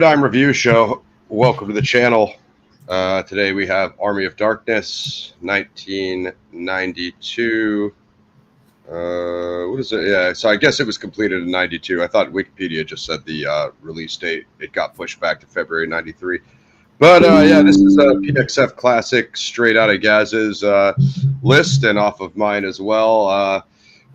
Time Review Show. Welcome to the channel. Today we have Army of Darkness, 1992. What is it? Yeah, so I guess it was completed in 92. I thought Wikipedia just said the release date. It got pushed back to February 93. But yeah, this is a PXF Classic straight out of Gaz's list and off of mine as well.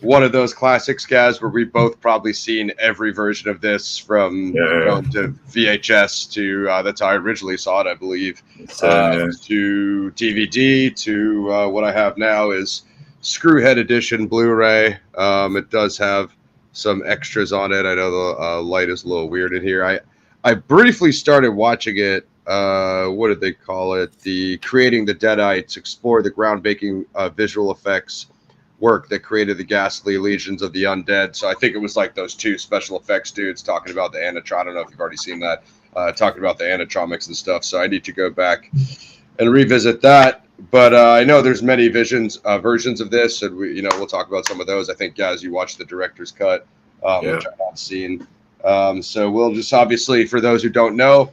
One of those classics, Gaz, where we've both probably seen every version of this from going to VHS to that's how I originally saw it, I believe, to DVD to what I have now is Screwhead Edition Blu-ray. It does have some extras on it. I know the light is a little weird in here. I briefly started watching it. What did they call it? The Creating the Deadites, explore the groundbreaking visual effects work that created the ghastly legions of the undead. So I think it was like those two special effects dudes talking about the animatronics. I don't know if you've already seen that, talking about the animatronics and stuff. So I need to go back and revisit that. But I know there's many versions of this, and we'll talk about some of those. I think, guys, you watched the director's cut, which I've not seen. So we'll just obviously, for those who don't know,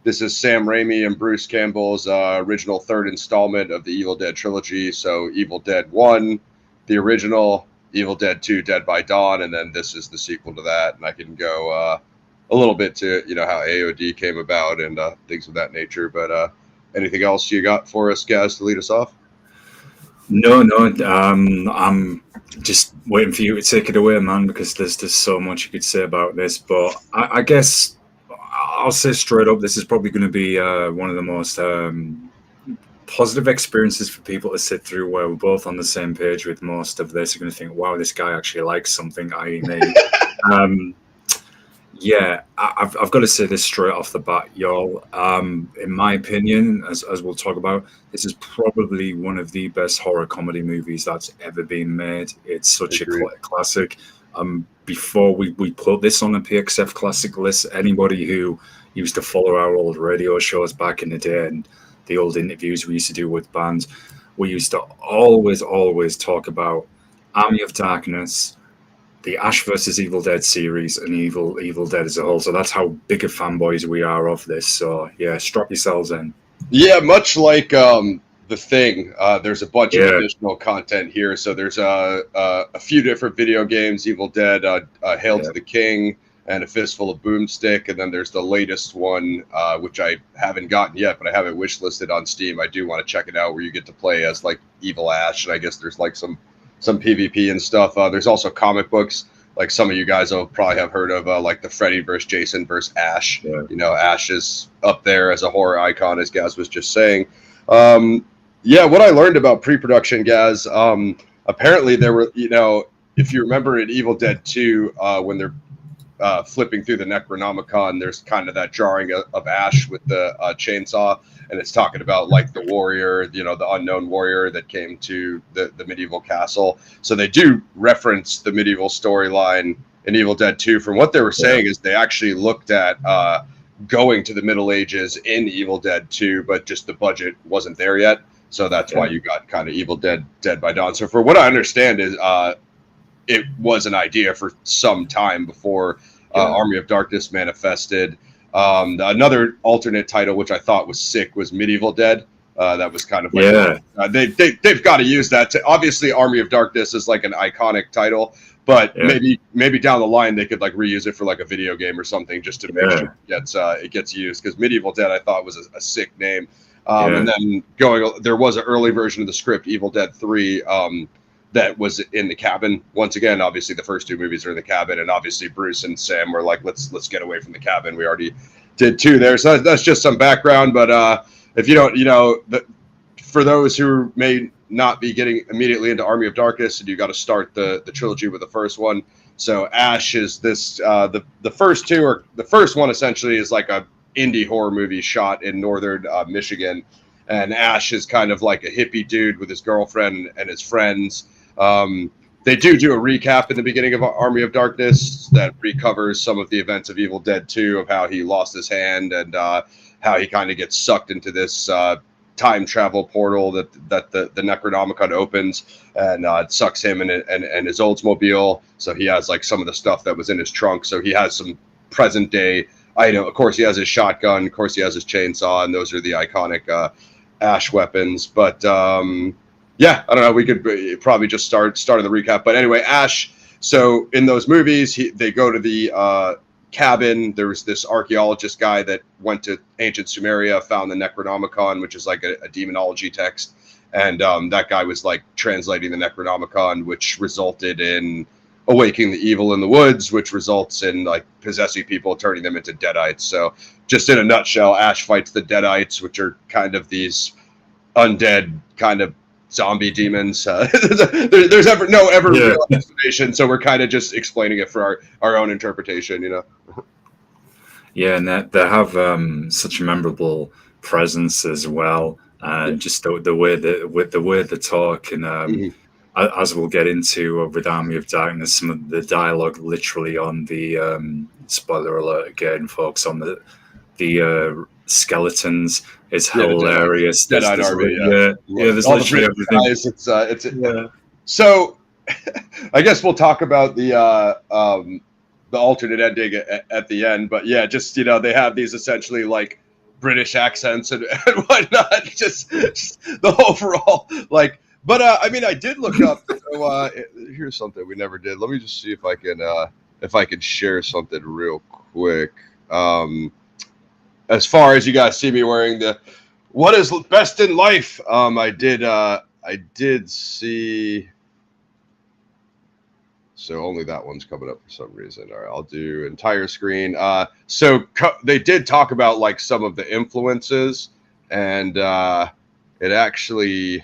this is Sam Raimi and Bruce Campbell's original third installment of the Evil Dead trilogy. So Evil Dead 1, the original, Evil Dead 2, Dead by Dawn, and then this is the sequel to that. And I can go a little bit to how AOD came about and things of that nature. But anything else you got for us, guys, to lead us off? No. I'm just waiting for you to take it away, man, because there's just so much you could say about this. But I guess I'll say straight up, this is probably going to be one of the most positive experiences for people to sit through, where we're both on the same page with most of this. You're going to think, wow, this guy actually likes something, i.e. me. Yeah, I've got to say this straight off the bat, y'all. In my opinion, as we'll talk about, this is probably one of the best horror comedy movies that's ever been made. It's such a classic. Before we put this on a PXF Classic list, anybody who used to follow our old radio shows back in the day and the old interviews we used to do with bands, we used to always talk about Army of Darkness, the Ash versus Evil Dead series, and Evil Dead as a whole. So that's how big of fanboys we are of this. So yeah, strap yourselves in. Yeah, much like The Thing, there's a bunch of additional content here. So there's a few different video games, Evil Dead, Hail to the King, and A Fistful of Boomstick. And then there's the latest one, which I haven't gotten yet, but I have it wishlisted on Steam. I do want to check it out, where you get to play as like Evil Ash, and I guess there's like some PvP and stuff. There's also comic books, like some of you guys will probably have heard of, like the Freddy versus Jason versus Ash. Ash is up there as a horror icon, as Gaz was just saying. What I learned about pre-production, Gaz, apparently there were, if you remember in Evil Dead 2, when they're flipping through the Necronomicon, there's kind of that jarring of Ash with the chainsaw, and it's talking about like the warrior, the unknown warrior that came to the medieval castle. So they do reference the medieval storyline in Evil Dead 2. From what they were saying is they actually looked at going to the Middle Ages in Evil Dead 2, but just the budget wasn't there yet. So that's why you got kind of Evil Dead, Dead by Dawn. So for what I understand is it was an idea for some time before Army of Darkness manifested. Another alternate title, which I thought was sick, was Medieval Dead. That was kind of like they've got to use that. Obviously, Army of Darkness is like an iconic title, but maybe down the line they could like reuse it for like a video game or something, just to make sure it gets used. Because Medieval Dead, I thought was a sick name. And then there was an early version of the script, Evil Dead 3. That was in the cabin. Once again, obviously the first two movies are in the cabin, and obviously Bruce and Sam were like, let's get away from the cabin. We already did 2 there. So that's just some background. But if you don't, for those who may not be getting immediately into Army of Darkness, and you got to start the trilogy with the first one. So Ash is this, the first two, or the first one essentially is like a indie horror movie shot in northern Michigan. And Ash is kind of like a hippie dude with his girlfriend and his friends. They do a recap in the beginning of Army of Darkness that recovers some of the events of Evil Dead 2, of how he lost his hand and how he kind of gets sucked into this time travel portal that the Necronomicon opens, and it sucks him and his Oldsmobile. So he has like some of the stuff that was in his trunk. So he has some present day item. Of course, he has his shotgun. Of course, he has his chainsaw, and those are the iconic Ash weapons. But yeah, I don't know. We could probably just start the recap. But anyway, Ash. So in those movies, they go to the cabin. There was this archaeologist guy that went to ancient Sumeria, found the Necronomicon, which is like a demonology text. And that guy was like translating the Necronomicon, which resulted in awakening the evil in the woods, which results in like possessing people, turning them into Deadites. So just in a nutshell, Ash fights the Deadites, which are kind of these undead kind of zombie demons. There's no real explanation, so we're kind of just explaining it for our own interpretation, you know. Yeah, and they have such a memorable presence as well. Just the way they talk, and as we'll get into with Army of Darkness, some of the dialogue literally on the spoiler alert again, folks, on the skeletons is hilarious. Deadite Army, there's all literally everything. Guys, so I guess we'll talk about the alternate ending at the end, but yeah, just they have these essentially like British accents and whatnot, just the overall like. But I mean, I did look up. So, here's something we never did. Let me just see if I can share something real quick. As far as you guys see me wearing the "What is best in life," I did see. So only that one's coming up for some reason. All right, I'll do entire screen. So they did talk about like some of the influences, and it actually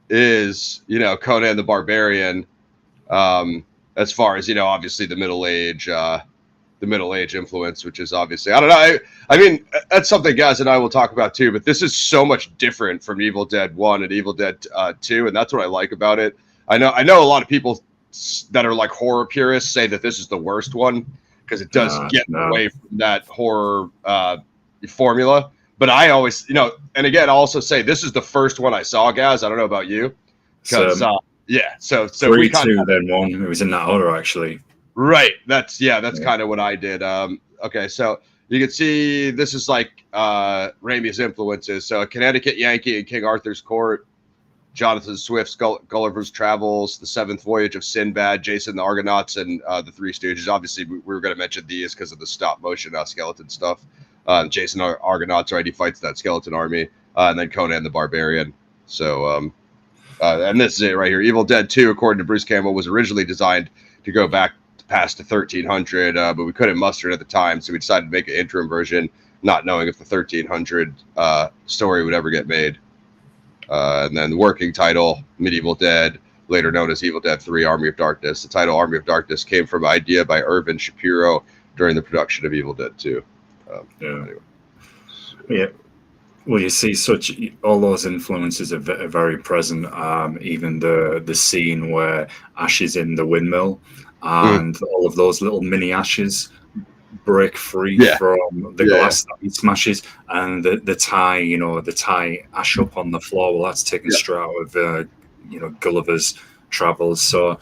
is, Conan the Barbarian, as far as, obviously the Middle Age influence, which is obviously, I don't know. I mean, that's something Gaz and I will talk about too, but this is so much different from Evil Dead 1 and Evil Dead 2. And that's what I like about it. I know a lot of people that are like horror purists say that this is the worst one because it does get away from that horror formula. But I always, and again, I'll also say this is the first one I saw, Gaz. I don't know about you. Because, So 3, 2, then 1. It was in that order, actually. Right. That's kind of what I did. Okay, so you can see this is like Raimi's influences. So Connecticut Yankee and King Arthur's Court, Jonathan Swift's Gulliver's Travels, The Seventh Voyage of Sinbad, Jason the Argonauts, and The Three Stooges. Obviously, we were going to mention these because of the stop motion skeleton stuff. Jason Argonauts, right? He fights that skeleton army, and then Conan the Barbarian. So, and this is it right here. Evil Dead 2, according to Bruce Campbell, was originally designed to go back past the 1300, but we couldn't muster it at the time, so we decided to make an interim version, not knowing if the 1300 story would ever get made. And then the working title, Medieval Dead, later known as Evil Dead 3, Army of Darkness. The title Army of Darkness came from an idea by Irvin Shapiro during the production of Evil Dead 2. Anyway. Yeah. Well, you see, all those influences are very present. Even the scene where Ash is in the windmill, and all of those little mini Ashes break free from the glass that he smashes, and the tie, the tie Ash up on the floor. Well, that's taken straight out of Gulliver's Travels. So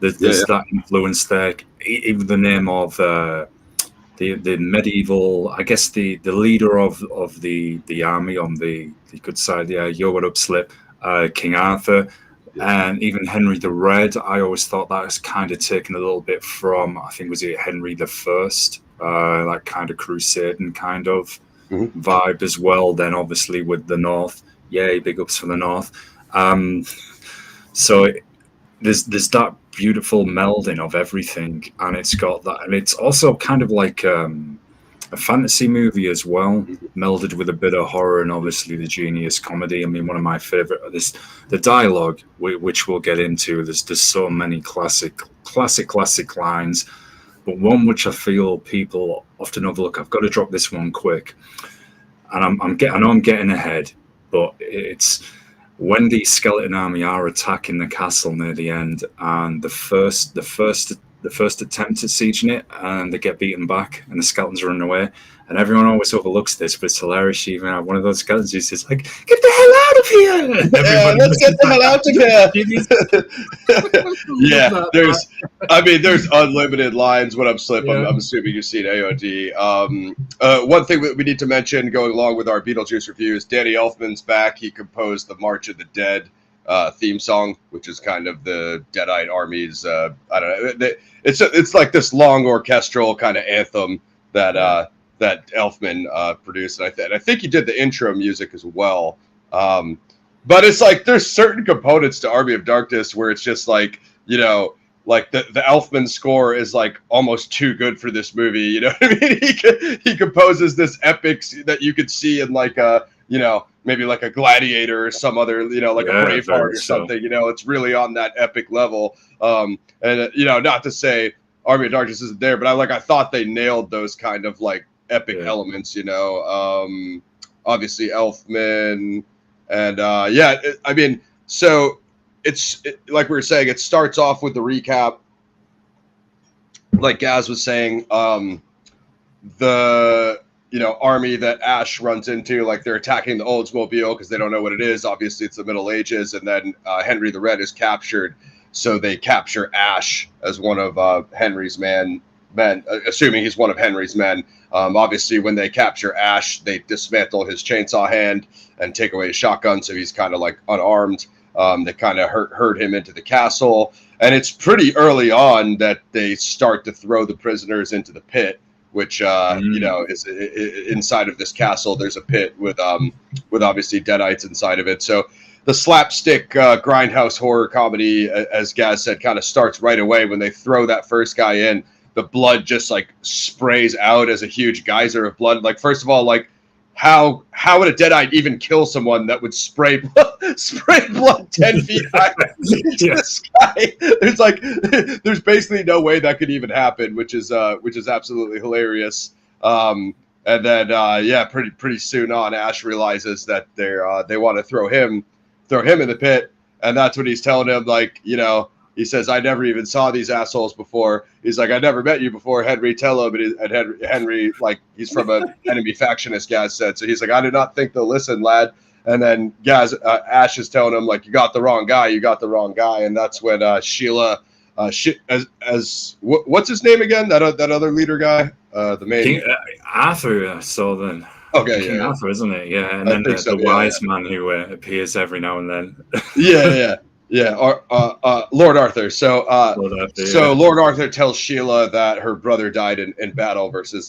there's that influence there. Even the name of the medieval, I guess the leader of the army on the good side, Yo, what up, Slip, King Arthur, and even Henry the Red. I always thought that was kind of taken a little bit from, I think, was it Henry the First, that kind of crusading kind of vibe as well. Then obviously with the North, big ups for the North. So there's that beautiful melding of everything, and it's got that, and it's also kind of like a fantasy movie as well, melded with a bit of horror and obviously the genius comedy. I mean, one of my favorite the dialogue, which we'll get into. There's so many classic lines, but one which I feel people often overlook. I've got to drop this one quick, and I know I'm getting ahead, but it's when the skeleton army are attacking the castle near the end, and the first attempt at sieging it, and they get beaten back, and the skeletons are running away, and everyone always overlooks this, but it's hilarious. Even one of those skeletons who says like, "Get the hell out of here! Yeah, let's get the hell out of here. Yeah, there's unlimited lines when I'm Slip. Yeah. I'm assuming you've seen AOD. One thing that we need to mention going along with our Beetlejuice review is Danny Elfman's back. He composed the March of the Dead theme song, which is kind of the Deadite Army's, I don't know. It's like this long orchestral kind of anthem that that Elfman produced. And I think he did the intro music as well. But it's like there's certain components to Army of Darkness where it's just like, you know, like the Elfman score is like almost too good for this movie. You know what I mean? He composes this epics that you could see in like a, you know, maybe like a Gladiator or some other, you know, like a Braveheart or something. You know, it's really on that epic level. And you know, not to say Army of Darkness isn't there, but I thought they nailed those kind of like epic elements. You know, obviously Elfman. And I mean, so like we were saying, it starts off with the recap, like Gaz was saying, the army that Ash runs into, like they're attacking the Oldsmobile because they don't know what it is. Obviously, it's the Middle Ages, and then Henry the Red is captured, so they capture Ash as one of Henry's men, assuming he's one of Henry's men. Obviously, when they capture Ash, they dismantle his chainsaw hand and take away his shotgun, so he's kind of like unarmed. They kind of herd him into the castle, and it's pretty early on that they start to throw the prisoners into the pit, which you know, is inside of this castle. There's a pit with obviously Deadites inside of it. So the slapstick grindhouse horror comedy, as Gaz said, kind of starts right away when they throw that first guy in. The blood just like sprays out as a huge geyser of blood. Like, first of all, like how would a Deadite even kill someone that would spray blood 10 feet high into the sky? There's basically no way that could even happen, which is absolutely hilarious. And then pretty soon on, Ash realizes that they want to throw him in the pit, and that's what he's telling him, like, you know. He says, I never even saw these assholes before. He's like, I never met you before, Henry. Tell him. And Henry, like, he's from an enemy faction, as Gaz said. So he's like, I do not think they'll listen, lad. And then Ash is telling him, like, you got the wrong guy. And that's when Sheila, what's his name again? That other leader guy? The main King, Arthur. So then. Okay, King yeah. Arthur, isn't it? Yeah, and then the wise man who appears every now and then. Yeah. Lord Arthur. So Lord Arthur tells Sheila that her brother died in battle versus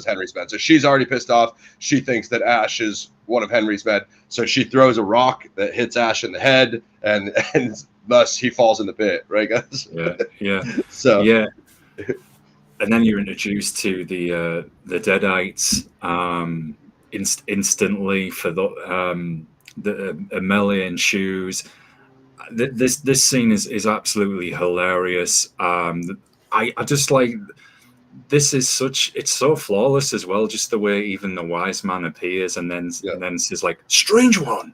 Henry's men. So she's already pissed off. She thinks that Ash is one of Henry's men. So she throws a rock that hits Ash in the head, and thus he falls in the pit. Right, guys? Yeah. So yeah. And then you're introduced to the Deadites instantly for the Amelia shoes. This scene is absolutely hilarious. I just like, this is it's so flawless as well. Just the way even the wise man appears and then says like, strange one,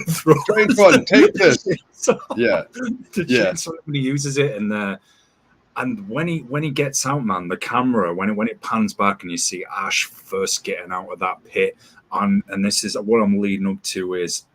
strange one, take this. When he uses it and when he gets out, man, the camera when it pans back and you see Ash first getting out of that pit, and this is what I'm leading up to is.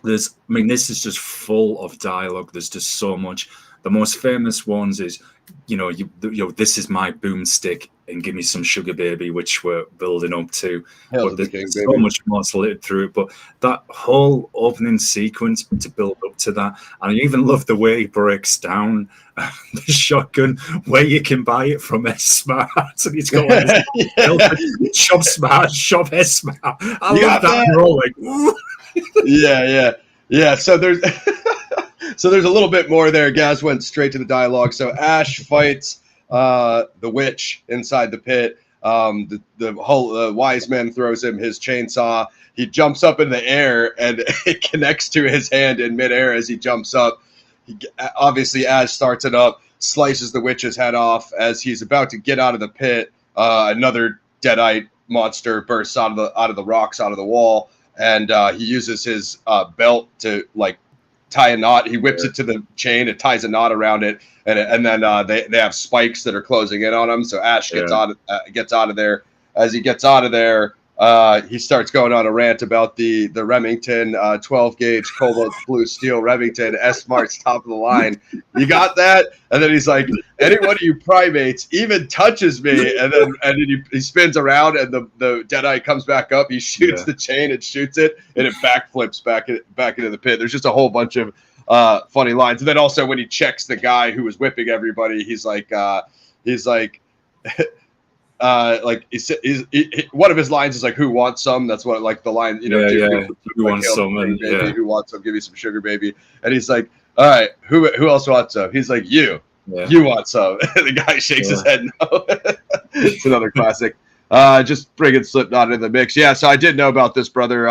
This is just full of dialogue. There's just so much. The most famous ones is, this is my boomstick and give me some sugar baby, which we're building up to. But there's so much more slid through it. But that whole opening sequence to build up to that, and I even love the way he breaks down the shotgun, where you can buy it from S-Smart, and he's got like Shop Smart, Shop S-Smart. I love that. We're all like, ooh. Yeah. So there's a little bit more there. Gaz went straight to the dialogue. So Ash fights the witch inside the pit. The whole wise man throws him his chainsaw. He jumps up in the air, and it connects to his hand in midair as he jumps up. Obviously, Ash starts it up, slices the witch's head off. As he's about to get out of the pit, another Deadite monster bursts out of the rocks, out of the wall. And he uses his belt to like tie a knot. He whips it to the chain. It ties a knot around it, and then they have spikes that are closing in on him. So Ash gets out of there. As he gets out of there, he starts going on a rant about the Remington 12 gauge Cobalt Blue Steel Remington S-Mart's top of the line. You got that? And then he's like, any one of you primates even touches me, and then he spins around, and the Deadite comes back up. He shoots the chain and shoots it, and it backflips back into the pit. There's just a whole bunch of funny lines. And then also when he checks the guy who was whipping everybody, he's like one of his lines is like, "Who wants some?" That's what, like, the line, you know, who wants some? And, who wants some? Give me some sugar, baby. And he's like, "All right, who else wants some?" He's like, "You want some?" The guy shakes his head no. It's another classic. Just bringing Slipknot in the mix. Yeah, so I did know about this, brother.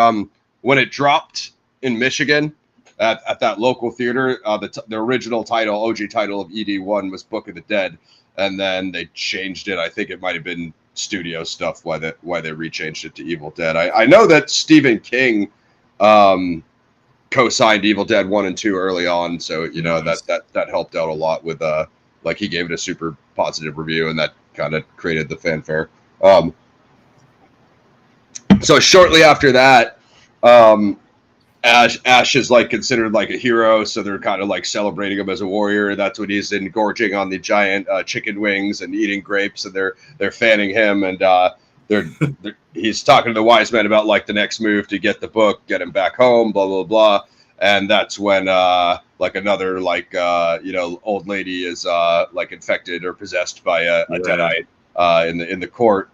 When it dropped in Michigan at that local theater, the original title, OG title of ED1 was Book of the Dead. And then they changed it. I think it might have been studio stuff why they rechanged it to Evil Dead. I know that Stephen King co-signed Evil Dead 1 and 2 early on, so you know that helped out a lot with like he gave it a super positive review, and that kind of created the fanfare. So shortly after that, Ash is like considered like a hero, so they're kind of like celebrating him as a warrior. That's when he's engorging on the giant chicken wings and eating grapes, and they're fanning him, and he's talking to the wise men about like the next move to get the book, get him back home, blah blah blah. And that's when like another like old lady is like infected or possessed by a Deadite in the court.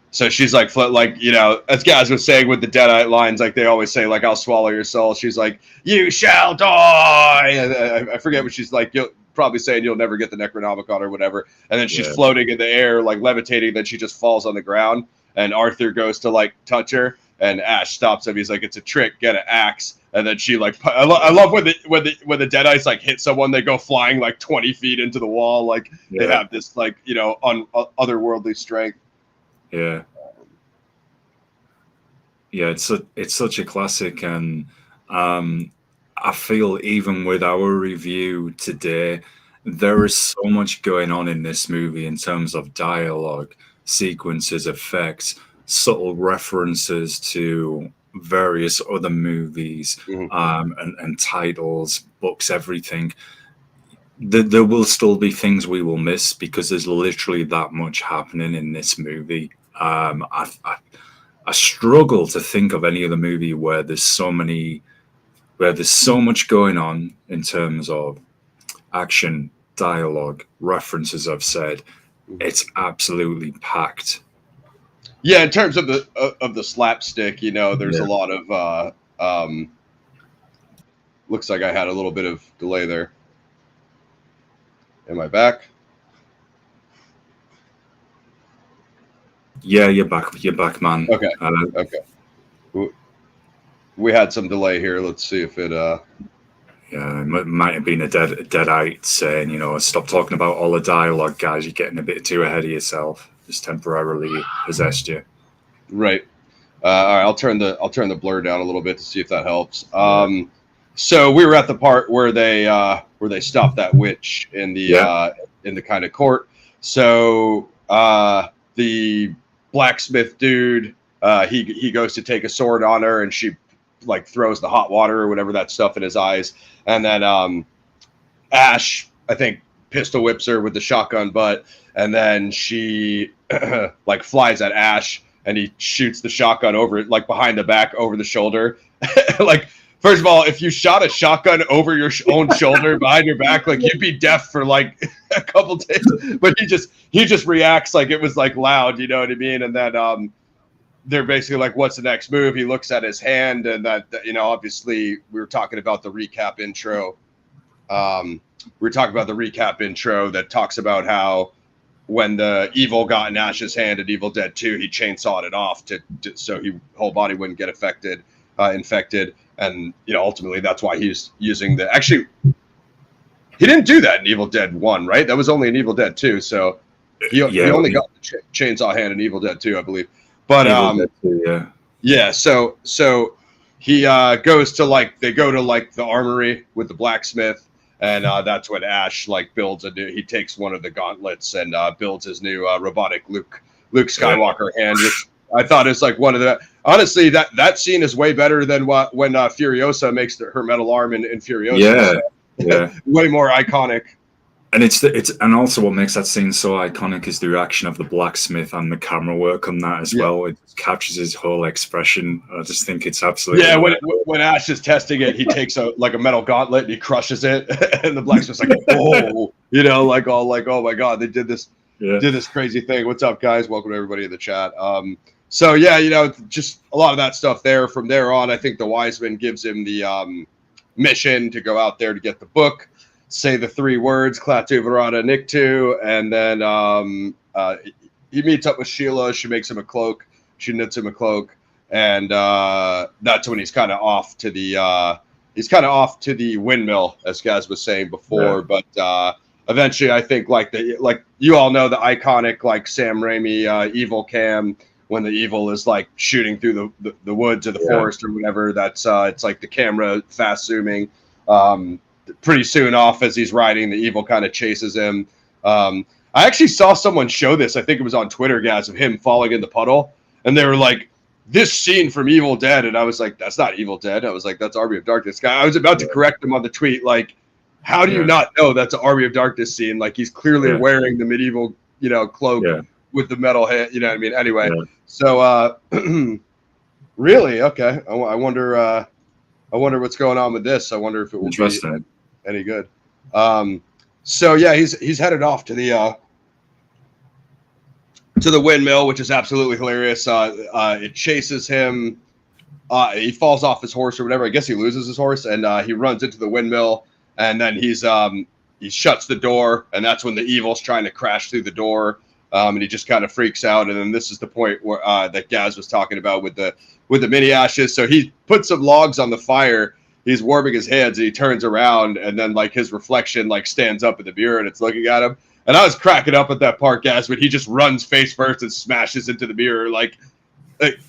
So she's like, as Gaz was saying with the Deadite lines, like they always say, like, "I'll swallow your soul." She's like, "You shall die." And I forget what she's like. You'll probably saying you'll never get the Necronomicon or whatever. And then she's floating in the air, like levitating. Then she just falls on the ground. And Arthur goes to like touch her, and Ash stops him. He's like, "It's a trick. Get an axe." And then she like, I love when the Deadites like hit someone, they go flying like 20 feet into the wall. Like they have this like otherworldly strength. Yeah, it's such a classic, and I feel even with our review today, there is so much going on in this movie in terms of dialogue, sequences, effects, subtle references to various other movies, and titles, books, everything. There will still be things we will miss because there's literally that much happening in this movie. I struggle to think of any other movie where there's so much going on in terms of action, dialogue, references. I've said it's absolutely packed. Yeah, in terms of the slapstick, there's a lot of looks like I had a little bit of delay there. Am I back? Yeah, you're back, man. Okay. Okay. We had some delay here. Let's see if it. Yeah, it might have been a Deadite saying, stop talking about all the dialogue, guys. You're getting a bit too ahead of yourself. Just temporarily possessed you. Right. All right. I'll turn the blur down a little bit to see if that helps. So we were at the part where they stopped that witch in the kind of court. So the blacksmith dude, he goes to take a sword on her, and she like throws the hot water or whatever that stuff in his eyes, and then Ash, I think, pistol whips her with the shotgun butt, and then she like flies at Ash, and he shoots the shotgun over it, like behind the back, over the shoulder. Like, first of all, if you shot a shotgun over your own shoulder behind your back, like you'd be deaf for like a couple days. But he just reacts like it was like loud, you know what I mean? And then they're basically like, "What's the next move?" He looks at his hand, and that obviously we were talking about the recap intro. We were talking about the recap intro that talks about how when the evil got in Ash's hand at Evil Dead 2, he chainsawed it off so his whole body wouldn't get infected. And ultimately that's why he's using actually he didn't do that in Evil Dead 1, right? That was only in Evil Dead 2. So he only got the chainsaw hand in Evil Dead 2, I believe. But so he goes to they go to the armory with the blacksmith, and that's when Ash builds he takes one of the gauntlets and builds his new robotic Luke Skywalker hand, I thought it's like one of the honestly that scene is way better than when Furiosa makes her metal arm in Furiosa. Yeah, so. yeah. Way more iconic. And it's and also what makes that scene so iconic is the reaction of the blacksmith and the camera work on that as well. It captures his whole expression. I just think it's absolutely when Ash is testing it, he takes a metal gauntlet and he crushes it, and the blacksmith's like, oh, oh my god, they did this crazy thing. What's up, guys? Welcome to everybody in the chat. So yeah, just a lot of that stuff there. From there on, I think the Wiseman gives him the mission to go out there to get the book. Say the 3 words, Klaatu Verada Nikto, and then he meets up with Sheila. She makes him a cloak. She knits him a cloak, and that's when he's kind of off to the windmill, as Gaz was saying before. Yeah. But eventually, I think like you all know the iconic Sam Raimi evil cam when the evil is like shooting through the woods or the forest or whatever. That's it's like the camera fast zooming. Pretty soon off as he's riding, the evil kind of chases him. I actually saw someone show this. I think it was on Twitter, guys, of him falling in the puddle. And they were like, this scene from Evil Dead. And I was like, that's not Evil Dead. I was like, that's Army of Darkness guy. I was about to correct him on the tweet. Like, how do you not know that's an Army of Darkness scene? Like, he's clearly wearing the medieval, cloak with the metal head. You know what I mean? Anyway, so really? Okay. I wonder what's going on with this. I wonder if it will be any good. So yeah, he's headed off to the windmill, which is absolutely hilarious. It chases him. He falls off his horse or whatever. I guess he loses his horse, and he runs into the windmill. And then he shuts the door, and that's when the evil's trying to crash through the door. And he just kind of freaks out. And then this is the point where that Gaz was talking about with the mini ashes. So he puts some logs on the fire. He's warming his hands, and he turns around, and then like his reflection like stands up in the mirror, and it's looking at him. And I was cracking up at that part, Gaz, when he just runs face first and smashes into the mirror. Like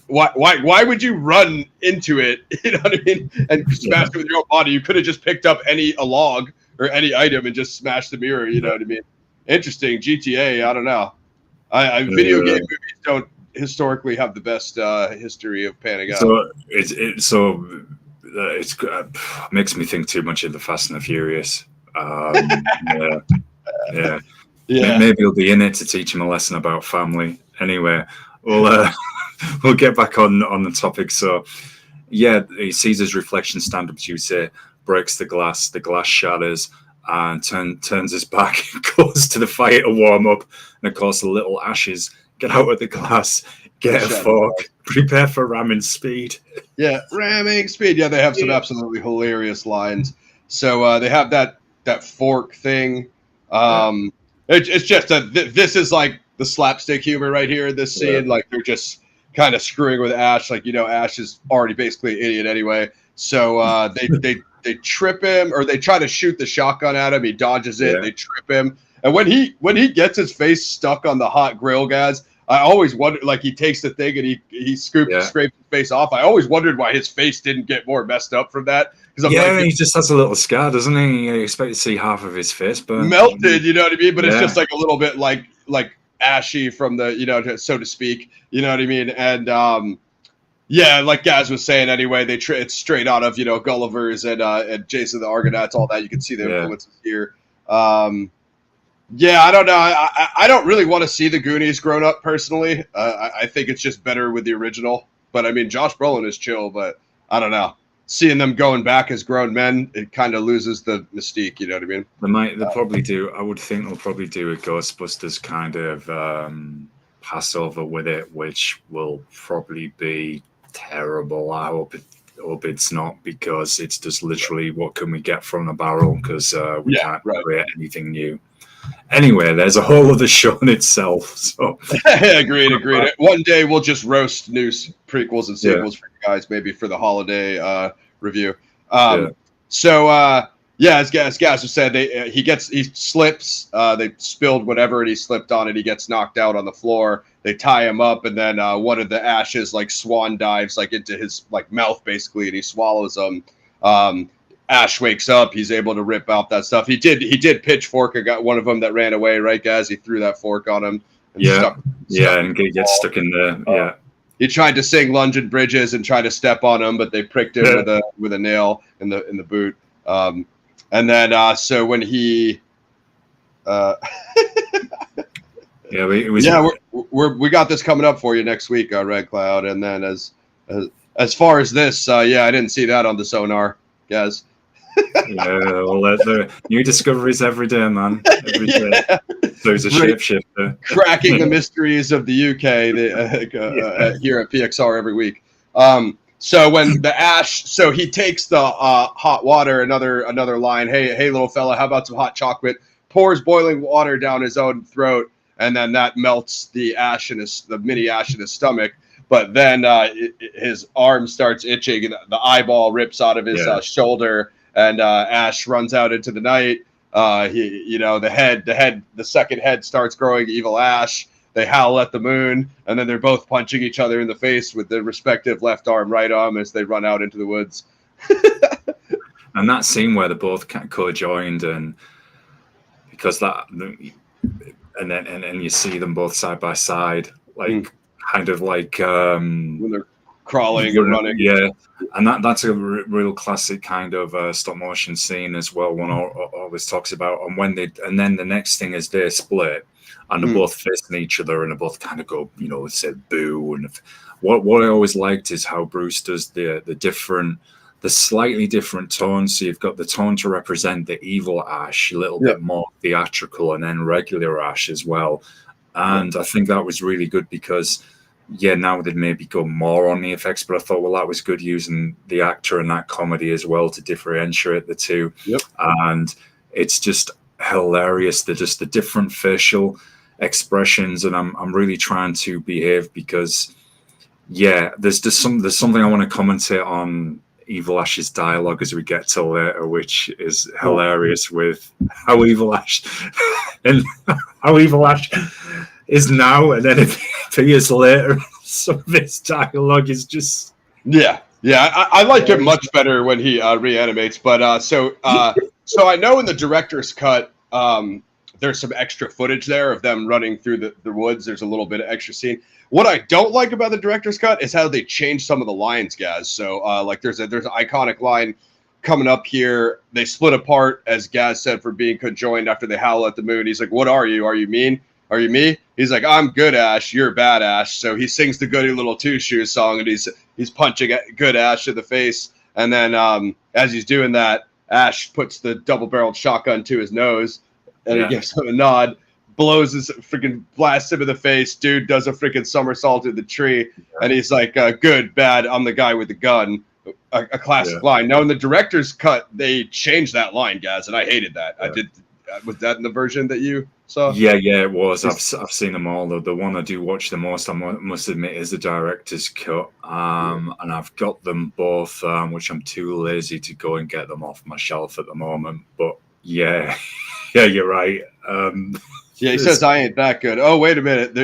why would you run into it? You know what I mean? And smash it with your own body. You could have just picked up a log or any item and just smashed the mirror. You know what I mean? Interesting. GTA. I don't know. Video game movies don't historically have the best history of panning out. So it makes me think too much of the Fast and the Furious. Yeah. Maybe he'll be in it to teach him a lesson about family. Anyway, we'll get back on the topic. So, yeah, he sees his reflection stand up, as you say, breaks the glass shatters, and turns his back, goes to the fire to warm up, and of course the little ashes get out of the glass, get a fork, prepare for ramming speed. Yeah, ramming speed. Yeah, they have some absolutely hilarious lines. So they have that fork thing. It's just this is like the slapstick humor right here in this scene. Yeah. Like they're just kind of screwing with Ash. Like, Ash is already basically an idiot anyway. So they trip him, or they try to shoot the shotgun at him. He dodges it. Yeah. They trip him. And when he gets his face stuck on the hot grill, guys, I always wondered, like he takes the thing and he scrapes his face off. I always wondered why his face didn't get more messed up from that. He just has a little scar, doesn't he? You expect to see half of his face burn. Melted, you know what I mean? But it's just like a little bit like ashy from the, so to speak, you know what I mean? And like Gaz was saying anyway, it's straight out of, Gulliver's and Jason the Argonauts, all that. You can see the influences here. I don't know. I don't really want to see the Goonies grown up personally. I think it's just better with the original. But I mean, Josh Brolin is chill, but I don't know. Seeing them going back as grown men, it kind of loses the mystique. You know what I mean? They'll probably do. I would think they'll probably do a Ghostbusters kind of Passover with it, which will probably be terrible. I hope it's not, because it's just literally what can we get from the barrel, because we can't create anything new. Anyway, there's a whole other show in itself. So agreed. One day we'll just roast new prequels and sequels for you guys, maybe for the holiday review. So as Gaz said, he slips. They spilled whatever, and he slipped on it. He gets knocked out on the floor. They tie him up, and then one of the ashes like swan dives like into his like mouth basically, and he swallows them. Ash wakes up. He's able to rip out that stuff. He did pitchfork. I got one of them that ran away, right, guys? He threw that fork on him. And and he gets stuck in there. he tried to sing London Bridges and try to step on him, but they pricked him with a nail in the boot. And then so when he we got this coming up for you next week, Red Cloud. And then as far as this, I didn't see that on the sonar, guys. Well, there are new discoveries every day, man. Every day. There's a shapeshifter. Cracking the mysteries of the UK here at PXR every week. So when the Ash, so he takes the hot water, another line, hey, little fella, how about some hot chocolate? Pours boiling water down his own throat, and then that melts the mini ash in his stomach. But then his arm starts itching, and the eyeball rips out of his shoulder. And Ash runs out into the night. The second head starts growing, evil Ash. They howl at the moon, and then they're both punching each other in the face with their respective left arm, right arm as they run out into the woods. And that scene where they both co-joined, and because that, and then you see them both side by side, like kind of like when they're crawling and running. Yeah, and that's a real classic kind of stop motion scene as well. One always talks about, and then the next thing is they split and they're both facing each other and they both kind of go, say boo. And what I always liked is how Bruce does the slightly different tones. So you've got the tone to represent the evil Ash, a little bit more theatrical, and then regular Ash as well. And I think that was really good because now they'd maybe go more on the effects, but I thought, well, that was good using the actor and that comedy as well to differentiate the two. Yep. And it's just hilarious. They're just the different facial expressions, and I'm really trying to behave because, there's something I want to commentate on Evil Ash's dialogue as we get to later, which is hilarious with how Evil Ash is now, and then 2 years later, some of his dialogue is just I liked it much better when he reanimates. But so I know in the director's cut, there's some extra footage there of them running through the woods. There's a little bit of extra scene. What I don't like about the director's cut is how they changed some of the lines, guys. So like there's an iconic line coming up here. They split apart, as Gaz said, for being conjoined after they howl at the moon. He's like, "What are you? Are you mean? Are you me?" He's like, "I'm good, Ash. You're bad, Ash." So he sings the Goody Little Two Shoes song, and he's punching good Ash in the face. And then as he's doing that, Ash puts the double-barreled shotgun to his nose, and he gives him a nod, blows his freaking blasts him in the face. Dude does a freaking somersault in the tree, and he's like, "Good, bad. I'm the guy with the gun." A classic line. Now in the director's cut, they changed that line, guys, and I hated that. I did. Was that in the version that you saw? Yeah, it was. I've seen them all. The one I do watch the most, I must admit, is the director's cut. And I've got them both, which I'm too lazy to go and get them off my shelf at the moment. But yeah, you're right. He says I ain't that good. Oh, wait a minute.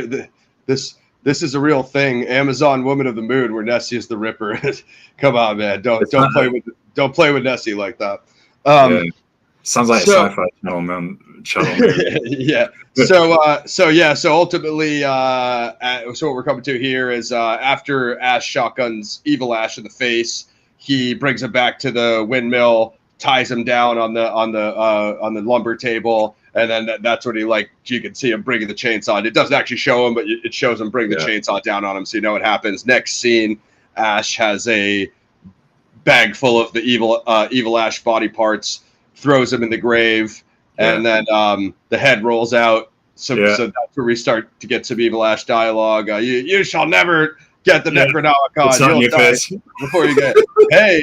This is a real thing. Amazon Woman of the Moon, where Nessie is the Ripper. Come on, man. Don't play with Nessie like that. Sounds like a sci-fi channel, man. Yeah. So ultimately, so what we're coming to here is after Ash shotguns evil Ash in the face, he brings him back to the windmill, ties him down on the lumber table, and then that's when you can see him bringing the chainsaw. It doesn't actually show him, but it shows him bring the chainsaw down on him, so you know what happens. Next scene, Ash has a bag full of the evil Ash body parts, throws him in the grave, and then the head rolls out. So that's where we start to get some evil Ash dialogue. You shall never get the Necronomicon. You'll die before you get. Hey,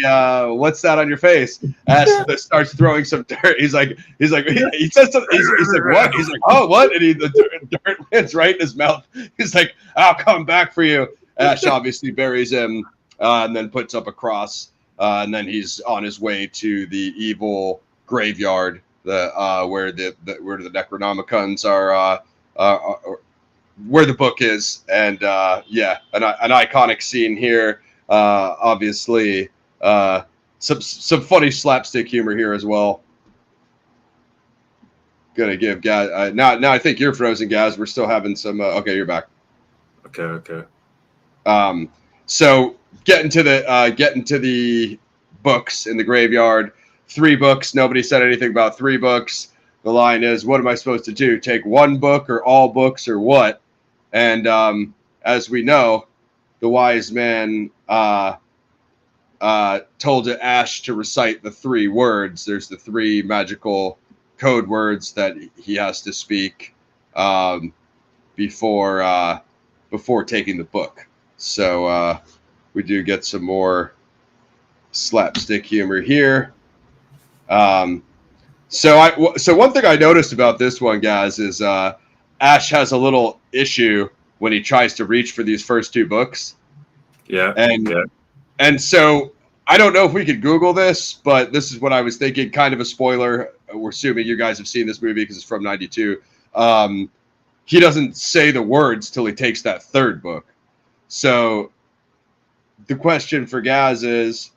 what's that on your face? Ash starts throwing some dirt. He says something. He's like, what? He's like, oh, what? And the dirt lands right in his mouth. He's like, I'll come back for you. Ash obviously buries him and then puts up a cross. And then he's on his way to the evil graveyard, where the Necronomicons are, where the book is, and an iconic scene here. Obviously, some funny slapstick humor here as well. Gonna give Gaz now. I think you're frozen, Gaz. We're still having some. Okay, you're back. Okay. So getting to the books in the graveyard. 3 books. Nobody said anything about 3 books. The line is, "What am I supposed to do? Take 1 book or all books or what?" And as we know, the wise man told Ash to recite the 3 words. There's the 3 magical code words that he has to speak before taking the book. So we do get some more slapstick humor here. So one thing I noticed about this one, guys, is Ash has a little issue when he tries to reach for these first 2 books. Yeah. And so I don't know if we could Google this, but this is what I was thinking. Kind of a spoiler. We're assuming you guys have seen this movie because it's from '92. He doesn't say the words till he takes that 3rd book. So the question for Gaz is,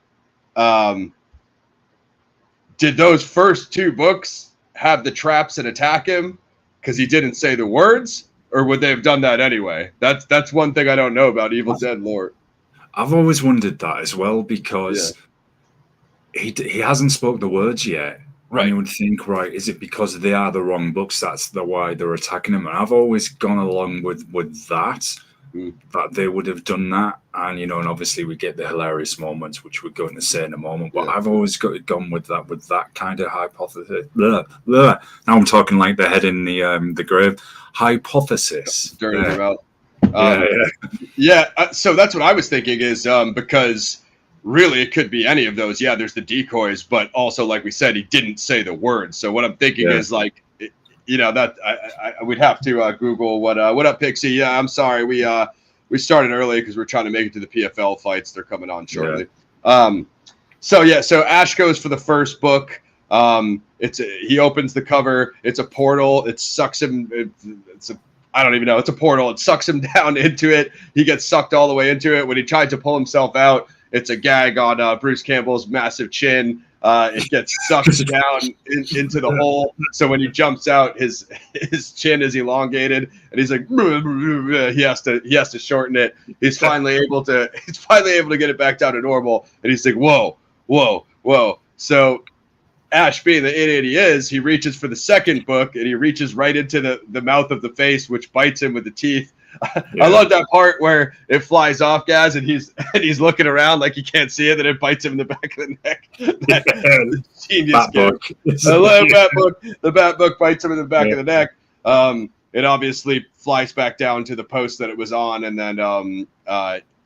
did those first 2 books have the traps and attack him because he didn't say the words, or would they have done that anyway? That's one thing I don't know about Evil Dead lore. I've always wondered that as well, because he hasn't spoke the words yet. Right. And you would think, right, is it because they are the wrong books? That's why they're attacking him. And I've always gone along with that they would have done that. And, and obviously we get the hilarious moments, which we're going to say in a moment. But I've always gone with that kind of hypothesis. Blah, blah. Now I'm talking like the head in the grave. Hypothesis. Dirty about. So that's what I was thinking is because really it could be any of those. Yeah, there's the decoys, but also, like we said, he didn't say the words. So what I'm thinking is like, that I would have to Google what up, Pixie? Yeah, I'm sorry. We started early because we're trying to make it to the PFL fights. They're coming on shortly. So Ash goes for the first book. He opens the cover. It's a portal. It sucks him. I don't even know. It's a portal. It sucks him down into it. He gets sucked all the way into it. When he tried to pull himself out, it's a gag on Bruce Campbell's massive chin. It gets sucked down into the hole. So when he jumps out, his chin is elongated, and he's like, he has to shorten it. He's finally able to get it back down to normal, and he's like, whoa. So Ash, being the idiot he is, he reaches for the 2nd book, and he reaches right into the mouth of the face, which bites him with the teeth. I love that part where it flies off, guys, and he's looking around like he can't see it, and it bites him in the back of the neck. Genius book. I love that book. The Bat book bites him in the back of the neck. It obviously flies back down to the post that it was on, and then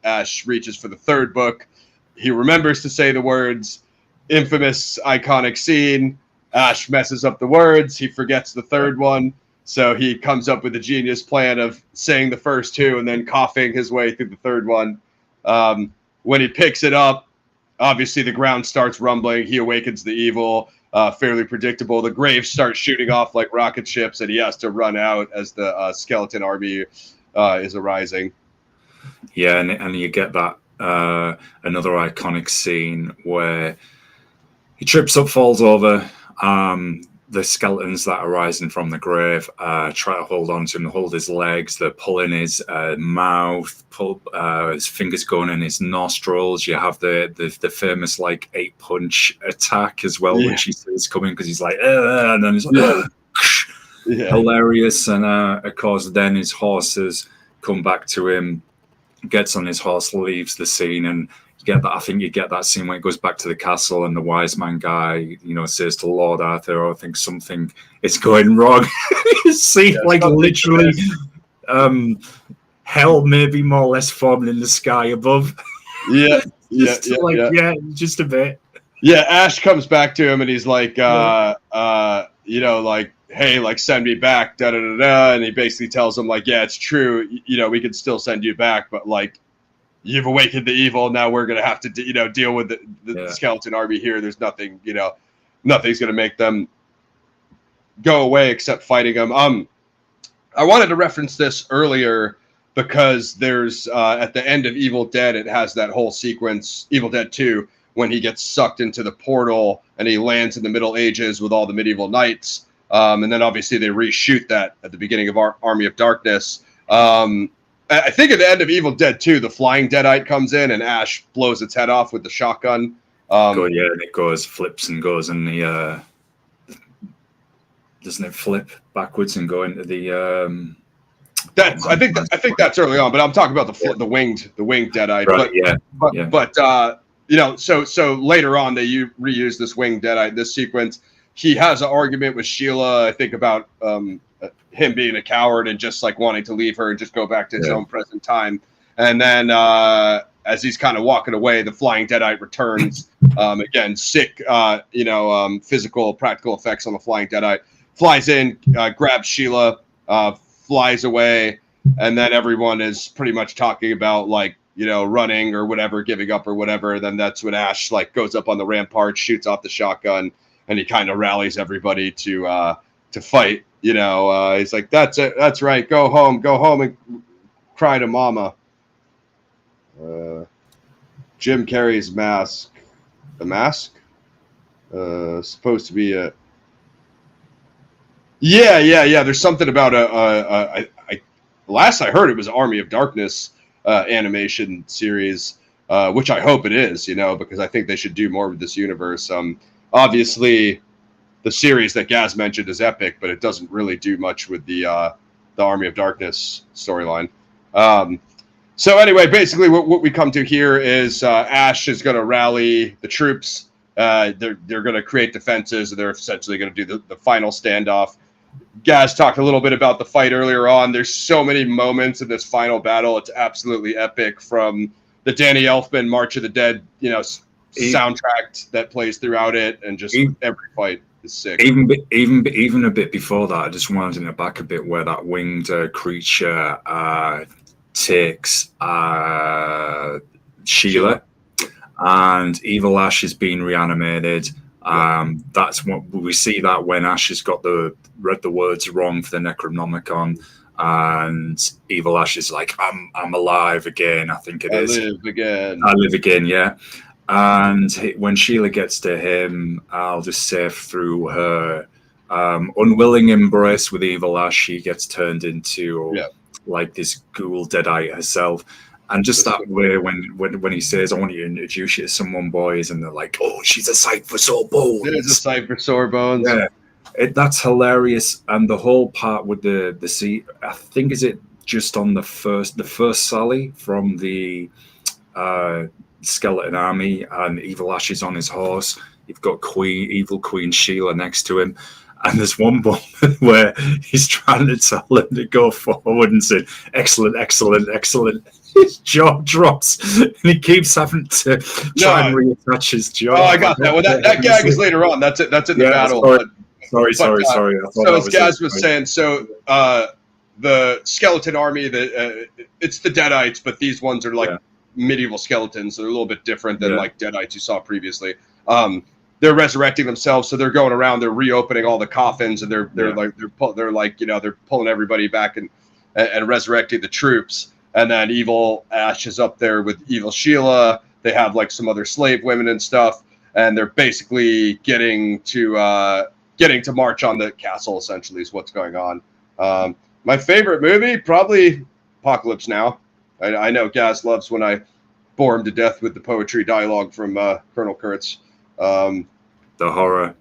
Ash reaches for the 3rd book. He remembers to say the words. Infamous, iconic scene. Ash messes up the words. He forgets the 3rd one. So he comes up with a genius plan of saying the first 2 and then coughing his way through the 3rd one. When he picks it up, obviously the ground starts rumbling. He awakens the evil, fairly predictable. The graves start shooting off like rocket ships, and he has to run out as the skeleton army is arising. Yeah, and you get that another iconic scene where he trips up, falls over. The skeletons that are rising from the grave try to hold on to him, hold his legs. They're pulling his mouth, pull his fingers going in his nostrils. You have the famous 8-punch attack as well, which he sees coming because he's like, and then he's like, hilarious. And of course, then his horses come back to him, gets on his horse, leaves the scene, and you get that. I think you get that scene when it goes back to the castle, and the wise man guy, says to Lord Arthur, "I think something is going wrong." See, literally, hell maybe more or less forming in the sky above. Just a bit. Yeah, Ash comes back to him, and he's like, hey, send me back, da-da-da-da. And he basically tells him, yeah, it's true. We can still send you back, but, you've awakened the evil. Now we're going to have to, deal with the skeleton army here. There's nothing, nothing's going to make them go away except fighting them. I wanted to reference this earlier because there's, at the end of Evil Dead, it has that whole sequence, Evil Dead 2, when he gets sucked into the portal and he lands in the Middle Ages with all the medieval knights. And then obviously they reshoot that at the beginning of our Army of Darkness. I think at the end of Evil Dead 2, the flying Deadite comes in and Ash blows its head off with the shotgun. And it goes, flips and goes, and the doesn't it flip backwards and go into the? I think that's early on, but I'm talking about the winged Deadite. Right, but you know, so later on they reuse this winged Deadite. This sequence, he has an argument with Sheila, I think, about him being a coward and just like wanting to leave her and just go back to his own present time. And then as he's kind of walking away, the flying Deadite returns. Again, sick, physical, practical effects on the flying Deadite. Flies in, grabs Sheila, flies away, and then everyone is pretty much talking about like, you know, running or whatever, giving up or whatever. And then that's when Ash like goes up on the rampart, shoots off the shotgun, and he kind of rallies everybody to fight. You know, he's like, "That's it, that's right. Go home and cry to mama." Jim Carrey's mask, the mask, supposed to be a. Yeah. There's something about last I heard it was Army of Darkness animation series, which I hope it is, you know, because I think they should do more with this universe. Obviously, the series that Gaz mentioned is epic, but it doesn't really do much with the Army of Darkness storyline. So anyway, basically what we come to here is Ash is going to rally the troops. They're going to create defenses, and they're essentially going to do the final standoff. Gaz talked a little bit about the fight earlier on. There's so many moments in this final battle. It's absolutely epic, from the Danny Elfman March of the Dead, you know, soundtrack that plays throughout it, and just every fight is sick. Even a bit before that, I just wanted it back a bit where that winged creature takes Sheila, and Evil Ash is being reanimated. That's what we see, that when Ash has got read the words wrong for the Necronomicon, and Evil Ash is like, I'm alive again, I think it is. I live again, yeah. And when Sheila gets to him, I'll just say through her unwilling embrace with Evil Ash, she gets turned into like this ghoul Deadite herself. And just that way, when he says, "I want you to introduce you to someone, boys," and they're like, "Oh, she's a sight for sore bones." It is a sight for sore bones. Yeah, that's hilarious. And the whole part with the sea, I think, is it just on the first Sally from the Skeleton Army, and Evil Ash is on his horse. You've got Evil Queen Sheila next to him. And there's one moment where he's trying to tell him to go forward and say, "Excellent, excellent, excellent." His jaw drops, and he keeps having to try and reattach his jaw. Oh, I got that. Well, that gag is later on. That's it. That's in the battle. Sorry. So as Gaz was saying, so the skeleton army, it's the Deadites, but these ones are like medieval skeletons. So they're a little bit different than like Deadites you saw previously. They're resurrecting themselves, so they're going around. They're reopening all the coffins, and they're pulling everybody back and resurrecting the troops. And then Evil Ash is up there with Evil Sheila. They have like some other slave women and stuff, and they're basically getting to march on the castle. Essentially, is what's going on. My favorite movie, probably Apocalypse Now. I know Gaz loves when I bore him to death with the poetry dialogue from Colonel Kurtz. The horror.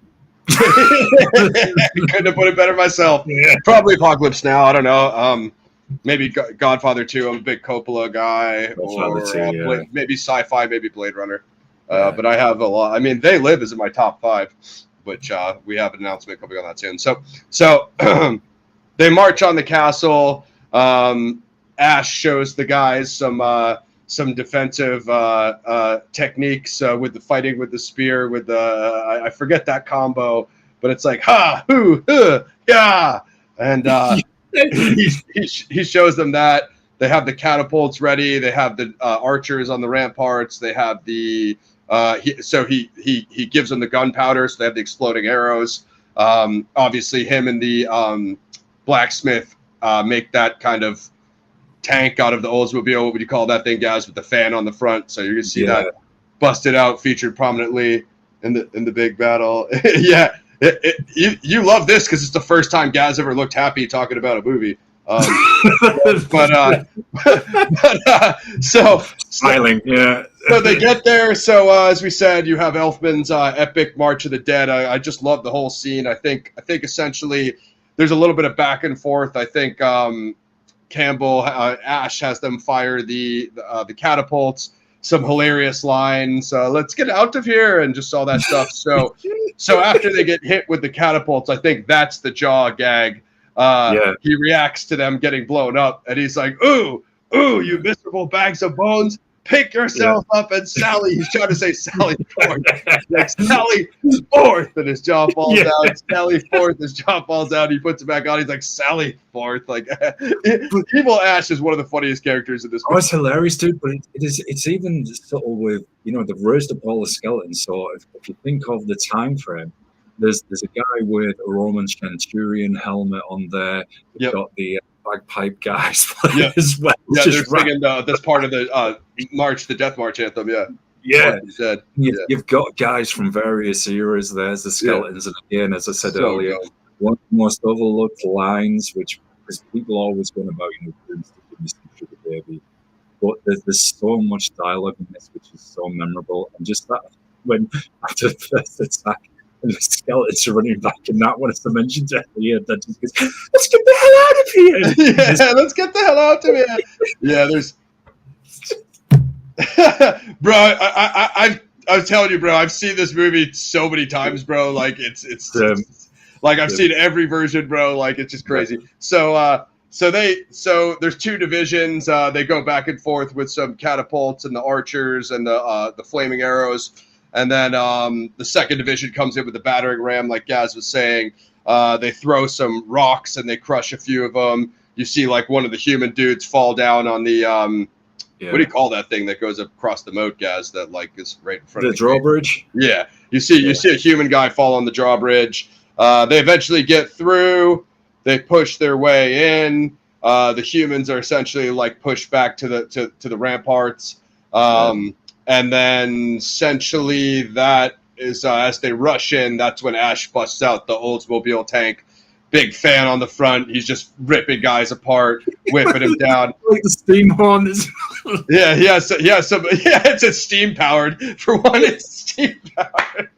Couldn't have put it better myself. Yeah. Probably Apocalypse Now. I don't know. Maybe Godfather 2. I'm a big Coppola guy. Or maybe sci-fi, maybe Blade Runner. But I have a lot. I mean, They Live is in my top 5, which we have an announcement coming on that soon. So they march on the castle. Ash shows the guys some defensive techniques with the fighting with the spear, with the I forget that combo, but it's like ha hoo yeah, and he shows them that. They have the catapults ready. They have the archers on the ramparts. They have the he gives them the gunpowder, so they have the exploding arrows. Obviously, him and the blacksmith make that kind of tank out of the Oldsmobile. What would you call that thing, guys, with the fan on the front? So you're gonna see that busted out, featured prominently in the big battle. Yeah, you love this because it's the first time Gaz ever looked happy talking about a movie. So smiling, yeah. So they get there. So as we said, you have Elfman's epic March of the Dead. I just love the whole scene. I think essentially there's a little bit of back and forth. I think Campbell, Ash has them fire the catapults. Some hilarious lines. Let's get out of here and just all that stuff. So after they get hit with the catapults, I think that's the jaw gag. He reacts to them getting blown up, and he's like, "Ooh, you miserable bags of bones! Pick yourself up and Sally." He's trying to say Sally Forth, like Sally Forth, and his jaw falls out. Sally Forth, his jaw falls out. He puts it back on. He's like Sally Forth. Like Evil Ash is one of the funniest characters in this movie. Oh, it's hilarious, dude. But it's even subtle with the raised up all the skeletons. So if you think of the time frame. There's a guy with a Roman centurion helmet on there. You've got the bagpipe guys as well. Yeah, they're singing this part of the Death March anthem. Yeah. You've got guys from various eras. There's the skeletons, and again, as I said earlier, one of the most overlooked lines, which because people always going about Sugar Baby, but there's so much dialogue in this, which is so memorable, and just that when after the first attack. And the skeletons are running back, and that one, as I mentioned earlier, that just goes, "Let's get the hell out of here!" Let's get the hell out of here. Yeah, there's, bro. I was telling you, bro. I've seen this movie so many times, bro. Like it's like I've seen every version, bro. Like it's just crazy. So there's two divisions. They go back and forth with some catapults and the archers and the flaming arrows. And then the second division comes in with the battering ram, like Gaz was saying. They throw some rocks and they crush a few of them. You see, like, one of the human dudes fall down on the what do you call that thing that goes across the moat, Gaz? That like is right in front of the drawbridge. Yeah, you see a human guy fall on the drawbridge. They eventually get through. They push their way in. The humans are essentially like pushed back to the ramparts. And then essentially that is as they rush in, that's when Ash busts out the Oldsmobile tank. Big fan on the front. He's just ripping guys apart, whipping them down. Like the steam horn is. It's a steam powered. For one, it's steam powered.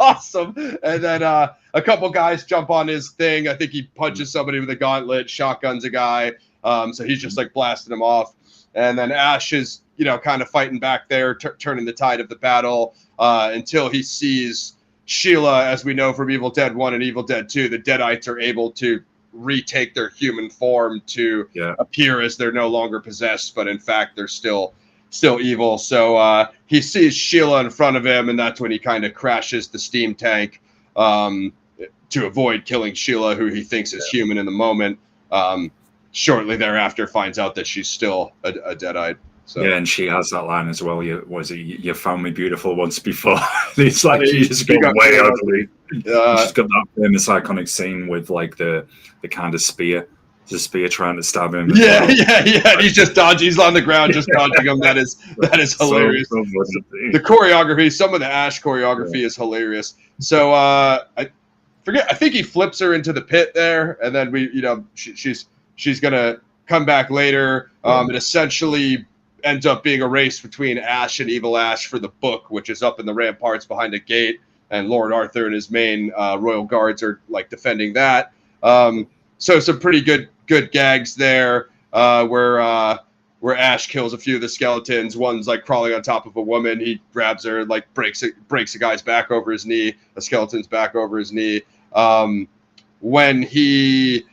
Awesome. And then a couple guys jump on his thing. I think he punches somebody with a gauntlet, shotguns a guy. So he's just like blasting them off. And then Ash is, kind of fighting back there, turning the tide of the battle until he sees Sheila. As we know from Evil Dead 1 and Evil Dead 2, the Deadites are able to retake their human form to appear as they're no longer possessed, but in fact they're still evil. So he sees Sheila in front of him, and that's when he kind of crashes the steam tank to avoid killing Sheila, who he thinks is human in the moment. Shortly thereafter finds out that she's still a Deadite. So. Yeah, and she has that line as well. You found me beautiful once before. It's like she just got way ugly. She's got that famous iconic scene with like the kind of spear, the spear trying to stab him. Yeah. He's just dodging. He's on the ground, just dodging him. That is hilarious. So the choreography, some of the Ash choreography is hilarious. So I think he flips her into the pit there, and then she's gonna come back later. It essentially ends up being a race between Ash and Evil Ash for the book, which is up in the ramparts behind a gate, and Lord Arthur and his main royal guards are like defending that. So some pretty good gags there, where Ash kills a few of the skeletons. One's like crawling on top of a woman. He grabs her, like breaks a guy's back over his knee, a skeleton's back over his knee. When he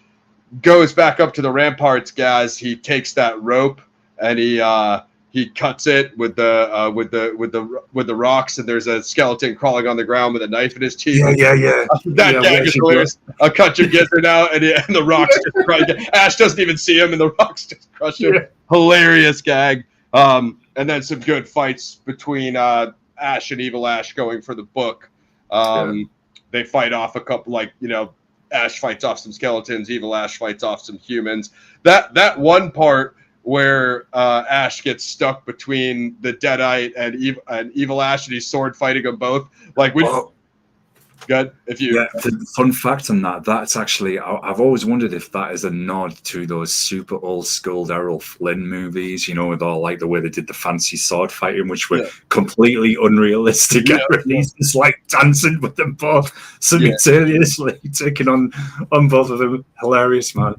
goes back up to the ramparts, guys, he takes that rope and he cuts it with the rocks, and there's a skeleton crawling on the ground with a knife in his teeth. Yeah. That gag is hilarious. I'll cut your gizzard out, and the rocks just crush him. Ash doesn't even see him, and the rocks just crush him. Yeah. Hilarious gag. And then some good fights between Ash and Evil Ash going for the book. They fight off a couple, Ash fights off some skeletons, Evil Ash fights off some humans. That one part where Ash gets stuck between the Deadite and Evil Ash, and he's sword fighting them both. Like when Good. If you the fun fact on that, that's actually I've always wondered if that is a nod to those super old school Errol Flynn movies, you know, with all like the way they did the fancy sword fighting, which were completely unrealistic. He's just like dancing with them both simultaneously, taking on both of them. Hilarious, man.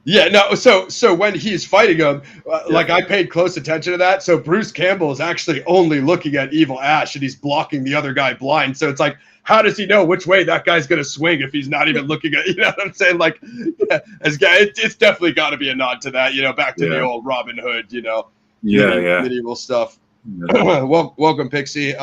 Yeah, no. So when he's fighting him, like I paid close attention to that. So Bruce Campbell is actually only looking at Evil Ash, and he's blocking the other guy blind. So it's like, how does he know which way that guy's going to swing if he's not even looking at? You know what I'm saying? Like, it's definitely got to be a nod to that. You know, back to the old Robin Hood. You know, medieval stuff. Yeah. Welcome, Pixie.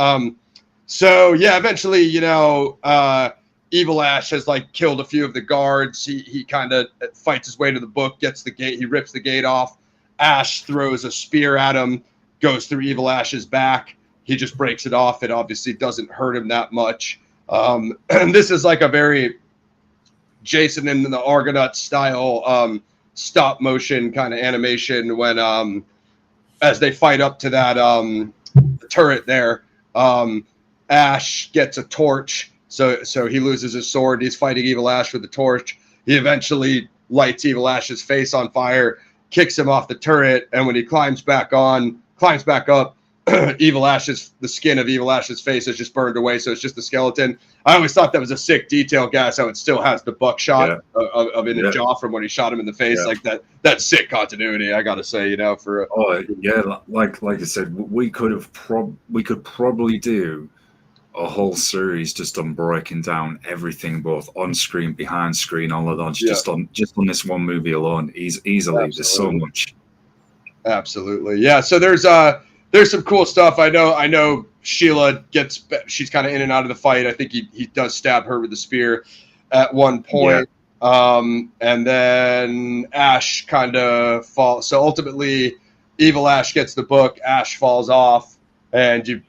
So yeah, eventually, you know. Evil Ash has like killed a few of the guards. He kind of fights his way to the book, gets the gate. He rips the gate off. Ash throws a spear at him, goes through Evil Ash's back. He just breaks it off. It obviously doesn't hurt him that much. And this is like a very Jason and the Argonauts style stop motion kind of animation when as they fight up to that turret there. Ash gets a torch. So he loses his sword. He's fighting Evil Ash with the torch. He eventually lights Evil Ash's face on fire, kicks him off the turret, and when he climbs back up, the skin of Evil Ash's face is just burned away, so it's just the skeleton. I always thought that was a sick detail, guys, how it still has the buckshot of in the jaw from when he shot him in the face. Like that's sick continuity, I gotta say, you know, for like I said, we could probably do a whole series just on breaking down everything, both on screen, behind screen, all of that, just on this one movie alone. Easily, Absolutely. There's so much. Absolutely, yeah. So there's some cool stuff. I know Sheila she's kind of in and out of the fight. I think he does stab her with the spear at one point, and then Ash kind of falls. So ultimately, Evil Ash gets the book. Ash falls off, and you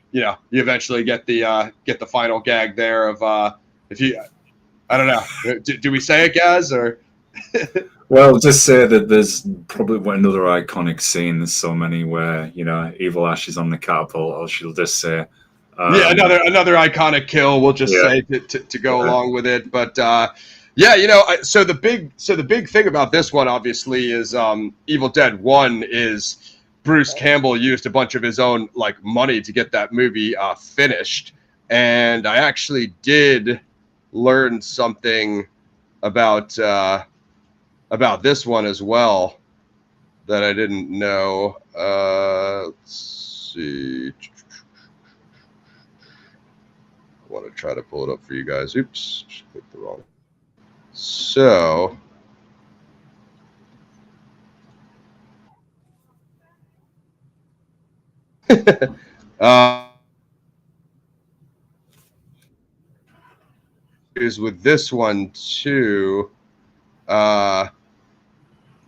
eventually get the final gag there of I don't know. Do we say it, Gaz, or? Well, just say that there's probably another iconic scene. There's so many where, you know, Evil Ash is on the catapult, or she'll just say, another iconic kill. We'll just say to go along with it. But you know, so the big thing about this one obviously is Evil Dead 1 is Bruce Campbell used a bunch of his own like money to get that movie finished, and I actually did learn something about this one as well that I didn't know. Let's see. I want to try to pull it up for you guys. Oops, just clicked the wrong. So. Is with this one too.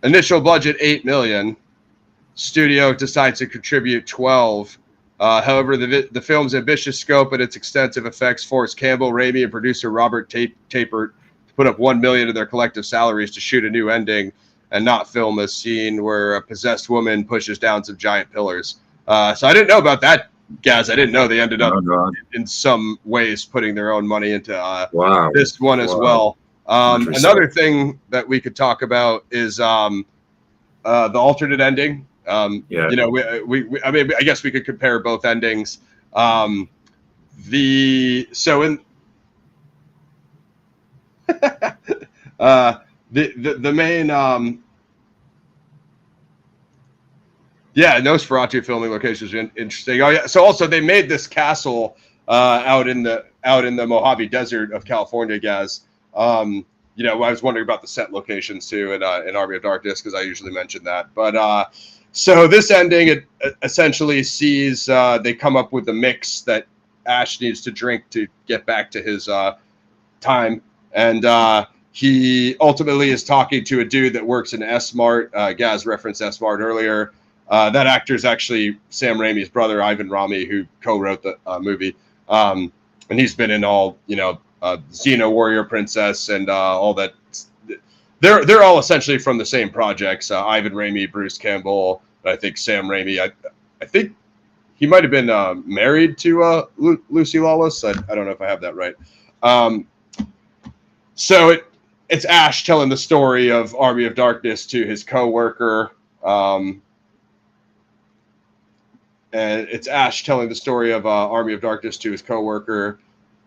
Initial budget $8 million. Studio decides to contribute 12. However, the film's ambitious scope and its extensive effects forced Campbell, Raimi, and producer Robert Tapert to put up $1 million of their collective salaries to shoot a new ending and not film a scene where a possessed woman pushes down some giant pillars. So I didn't know about that, Gaz. I didn't know they ended up in some ways putting their own money into this one as well. Another thing that we could talk about is the alternate ending. You know, I mean, I guess we could compare both endings. The main Nosferatu filming locations are interesting. Oh yeah, so also they made this castle out in the Mojave Desert of California, Gaz. You know, I was wondering about the set locations too in Army of Darkness because I usually mention that. But so this ending, it essentially sees they come up with the mix that Ash needs to drink to get back to his time, and he ultimately is talking to a dude that works in S-Mart. Gaz referenced S-Mart earlier. That actor is actually Sam Raimi's brother, Ivan Rami, who co-wrote the movie, and he's been in all, you know, Xena Warrior Princess and all that. They're all essentially from the same projects. Ivan Raimi, Bruce Campbell. I think Sam Raimi. I think he might have been married to Lucy Lawless. I don't know if I have that right. So it's Ash telling the story of Army of Darkness to his coworker. And it's Ash telling the story of Army of Darkness to his coworker.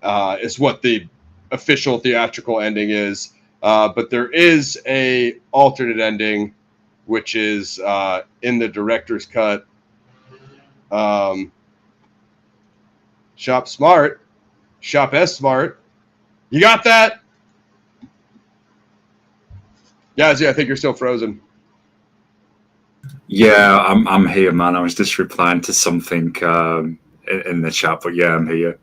Is what the official theatrical ending is. But there is a alternate ending, which is in the director's cut. Shop smart. Shop S smart. You got that? Yazzie, I think you're still frozen. Yeah, I'm here, man. I was just replying to something in the chat, but yeah, I'm here.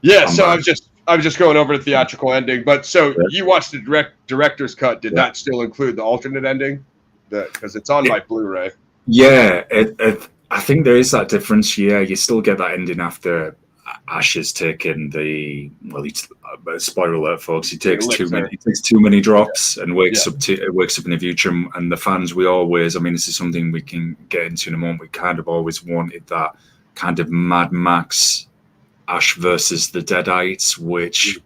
Yeah, so I was just going over the theatrical ending. But so you watched the director's cut. Did that still include the alternate ending? Because it's on my Blu-ray. Yeah, I think there is that difference. Yeah, you still get that ending after Ash has taken the spoiler alert, folks. He takes too many drops and wakes up in the future. And the fans, we always, I mean, this is something we can get into in a moment. We kind of always wanted that kind of Mad Max Ash versus the Deadites, which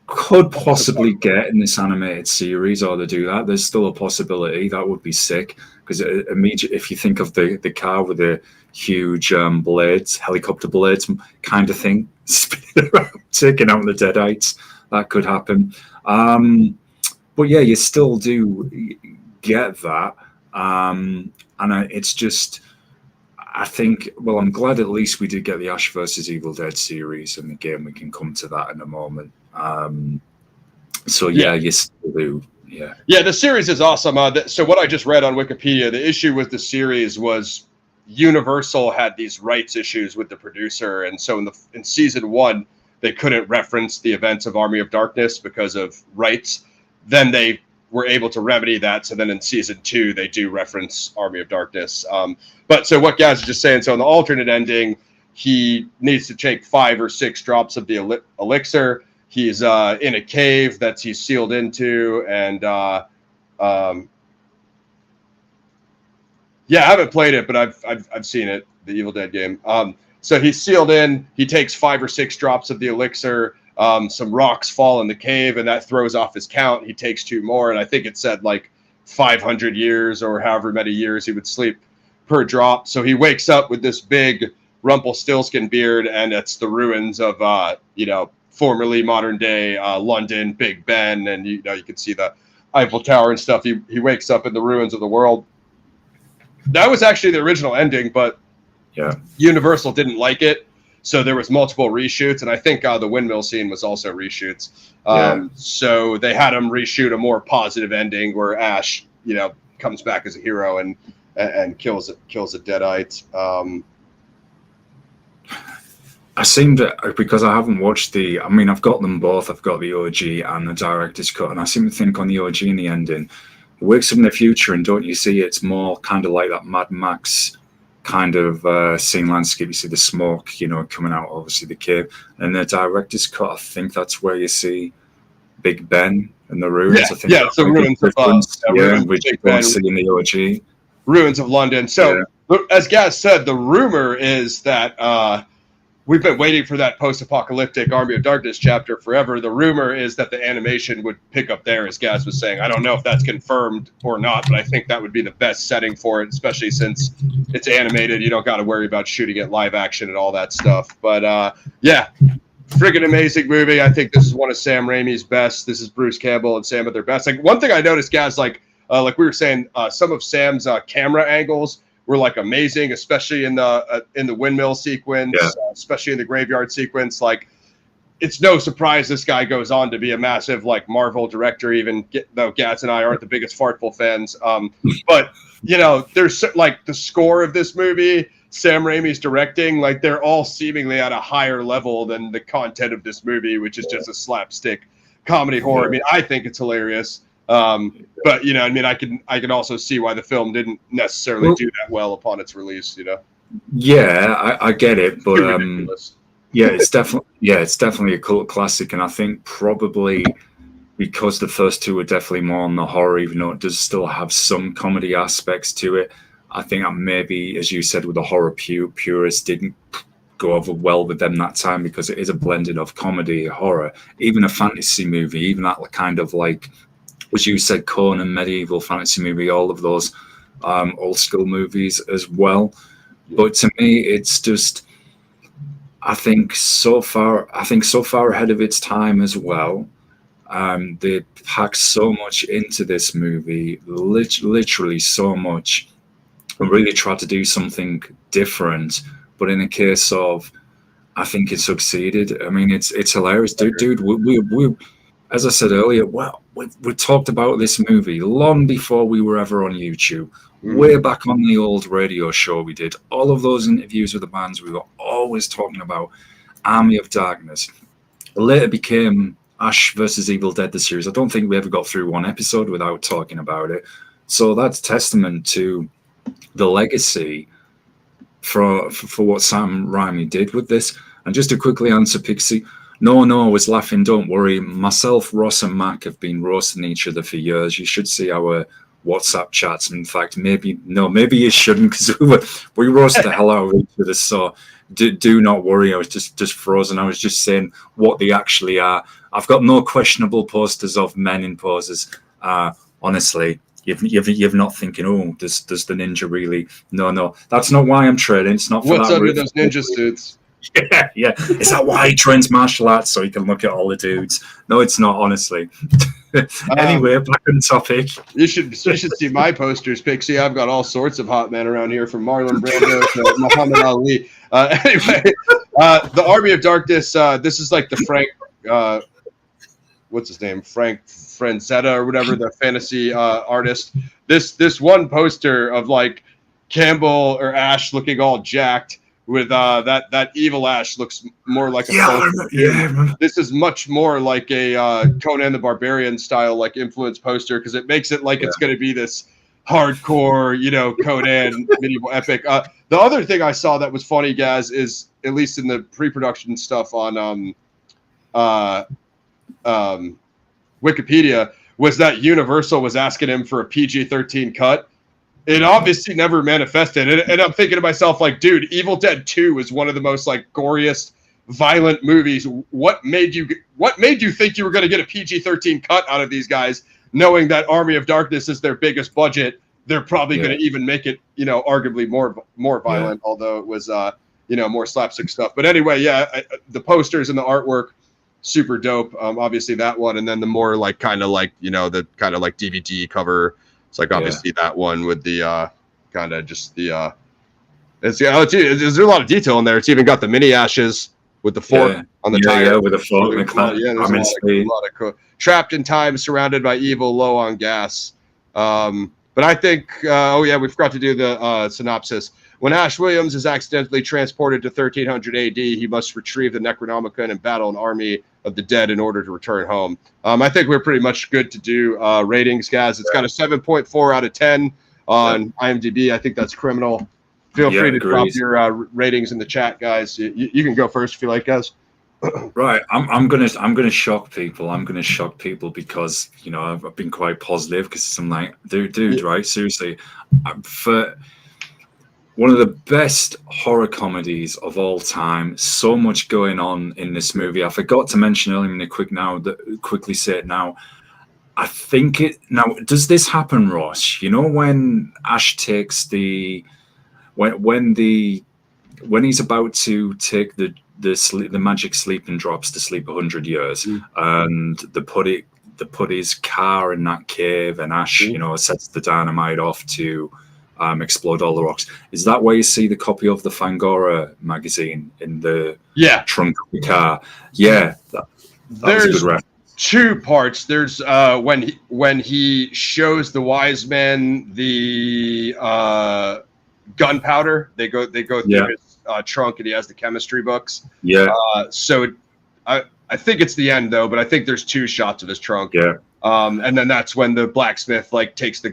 could possibly get in this animated series, or they do that. There's still a possibility that would be sick, because immediately, if you think of the car with the huge blades, helicopter blades kind of thing, spinning around, taking out the Deadites, that could happen. But yeah, you still do get that, and it's just, I think, well, I'm glad at least we did get the Ash versus Evil Dead series, and again, we can come to that in a moment. So yeah, you still do. Yeah, the series is awesome. So what I just read on Wikipedia, the issue with the series was Universal had these rights issues with the producer, and so in season 1 they couldn't reference the events of Army of Darkness because of rights. Then they were able to remedy that, so then in season 2 they do reference Army of Darkness. But so what Gaz is just saying, so in the alternate ending, he needs to take 5 or 6 drops of the elixir. He's in a cave that he's sealed into, and I haven't played it, but I've seen it, the Evil Dead game. So he's sealed in. He takes 5 or 6 drops of the elixir. Some rocks fall in the cave, and that throws off his count. He takes 2 more, and I think it said like 500 years or however many years he would sleep per drop. So he wakes up with this big Rumpelstiltskin beard, and it's the ruins of formerly modern day London, Big Ben, and you can see the Eiffel Tower and stuff. He wakes up in the ruins of the world. That was actually the original ending, but Universal didn't like it, so there was multiple reshoots, and I think the windmill scene was also reshoots. So they had him reshoot a more positive ending where Ash, comes back as a hero and kills a Deadite. I seem to, because I haven't watched I've got them both. I've got the OG and the director's cut, and I seem to think on the OG in the ending, it wakes up in the future, and don't you see it's more kind of like that Mad Max kind of scene landscape. You see the smoke, coming out, obviously the cave, and the director's cut, I think that's where you see Big Ben and the ruins. I think it's the ruins of which you don't see in the OG. Ruins of London. So, as Gaz said, the rumor is that we've been waiting for that post-apocalyptic Army of Darkness chapter forever. The rumor is that the animation would pick up there, as Gaz was saying. I don't know if that's confirmed or not, but I think that would be the best setting for it, especially since it's animated. You don't got to worry about shooting it live action and all that stuff. But friggin' amazing movie. I think this is one of Sam Raimi's best. This is Bruce Campbell and Sam at their best. Like, one thing I noticed, Gaz, like we were saying, some of Sam's camera angles were like amazing, especially in the windmill sequence, especially in the graveyard sequence. Like, it's no surprise this guy goes on to be a massive like Marvel director, even though Gaz and I aren't the biggest Fartful fans. But there's like the score of this movie, Sam Raimi's directing, like they're all seemingly at a higher level than the content of this movie, which is just a slapstick comedy horror. I mean, I think it's hilarious. But I can also see why the film didn't necessarily do that well upon its release. Yeah, I get it, but it's definitely a cult classic, and I think probably because the first two are definitely more on the horror, even though it does still have some comedy aspects to it. I think that maybe, as you said, with the horror purists, didn't go over well with them that time, because it is a blending of comedy, horror, even a fantasy movie, even that kind of like, as you said, Conan, medieval fantasy movie, all of those old school movies as well. But to me, it's just, I think so far ahead of its time as well. They packed so much into this movie, literally so much, and really tried to do something different. But in the case of, I think it succeeded. I mean, it's hilarious, dude. We as I said earlier, well, we talked about this movie long before we were ever on YouTube. Way back on the old radio show we did, all of those interviews with the bands, we were always talking about Army of Darkness. It later became Ash versus Evil Dead, the series. I don't think we ever got through one episode without talking about it. So that's testament to the legacy for what Sam Raimi did with this. And just to quickly answer Pixie, no, I was laughing, don't worry. Myself, Ross and Mac have been roasting each other for years. You should see our WhatsApp chats. In fact, maybe you shouldn't, because we roasted the hell out of each other. So do not worry. I was just frozen. I was just saying what they actually are. I've got no questionable posters of men in poses. Honestly, you've not thinking, oh, does the ninja really? No, that's not why I'm trading. It's not for what's that. Under those ninja suits? Yeah. Is that why he trains martial arts, so he can look at all the dudes? No, it's not, honestly. Anyway, back on topic. You should see my posters, Pixie. I've got all sorts of hot men around here, from Marlon Brando to Muhammad Ali. Anyway, the Army of Darkness. This is like the Frank. What's his name? Frank Frazetta or whatever, the fantasy artist. This one poster of like Campbell or Ash looking all jacked. With that evil Ash looks more like a This is much more like a Conan the Barbarian style like influence poster, because it makes it like it's going to be this hardcore, Conan medieval epic. The other thing I saw that was funny, guys, is at least in the pre-production stuff on Wikipedia, was that Universal was asking him for a PG-13 cut. It obviously never manifested. And I'm thinking to myself, like, dude, Evil Dead 2 is one of the most like goriest, violent movies. What made you think you were going to get a PG-13 cut out of these guys, knowing that Army of Darkness is their biggest budget? They're probably going to even make it, arguably more violent, although it was, more slapstick stuff. But anyway, the posters and the artwork, super dope. Obviously that one, and then the more like kind of like the kind of like DVD cover. It's like obviously that one with the kind of just the there's a lot of detail in there. It's even got the mini Ashes with the fork on the tire. With the fork. There's a lot of trapped in time, surrounded by evil, low on gas. But I think we forgot to do the synopsis. When Ash Williams is accidentally transported to 1300 AD, he must retrieve the Necronomicon and battle an army of the dead in order to return home. I think we're pretty much good to do ratings, guys. It's got a 7.4 out of 10 on IMDb. I think that's criminal. Feel free to drop your ratings in the chat, guys. You can go first if you like, guys. Right, I'm gonna shock people. I'm gonna shock people because I've been quite positive, because I'm like, dude, right? Seriously, for one of the best horror comedies of all time. So much going on in this movie. I forgot to mention earlier. I'm going to quickly say it now. I think does this happen, Ross? When Ash takes when he's about to take the magic sleeping drops to sleep 100 years, and they put his car in that cave, and Ash, sets the dynamite off to explode all the rocks. Is that where you see the copy of the Fangora magazine in the trunk of the car? Yeah, that was a good reference. Two parts. There's when he shows the wise men the gunpowder. They go through his trunk, and he has the chemistry books. Yeah. So I think it's the end though, but I think there's two shots of his trunk. Yeah. And then that's when the blacksmith like takes the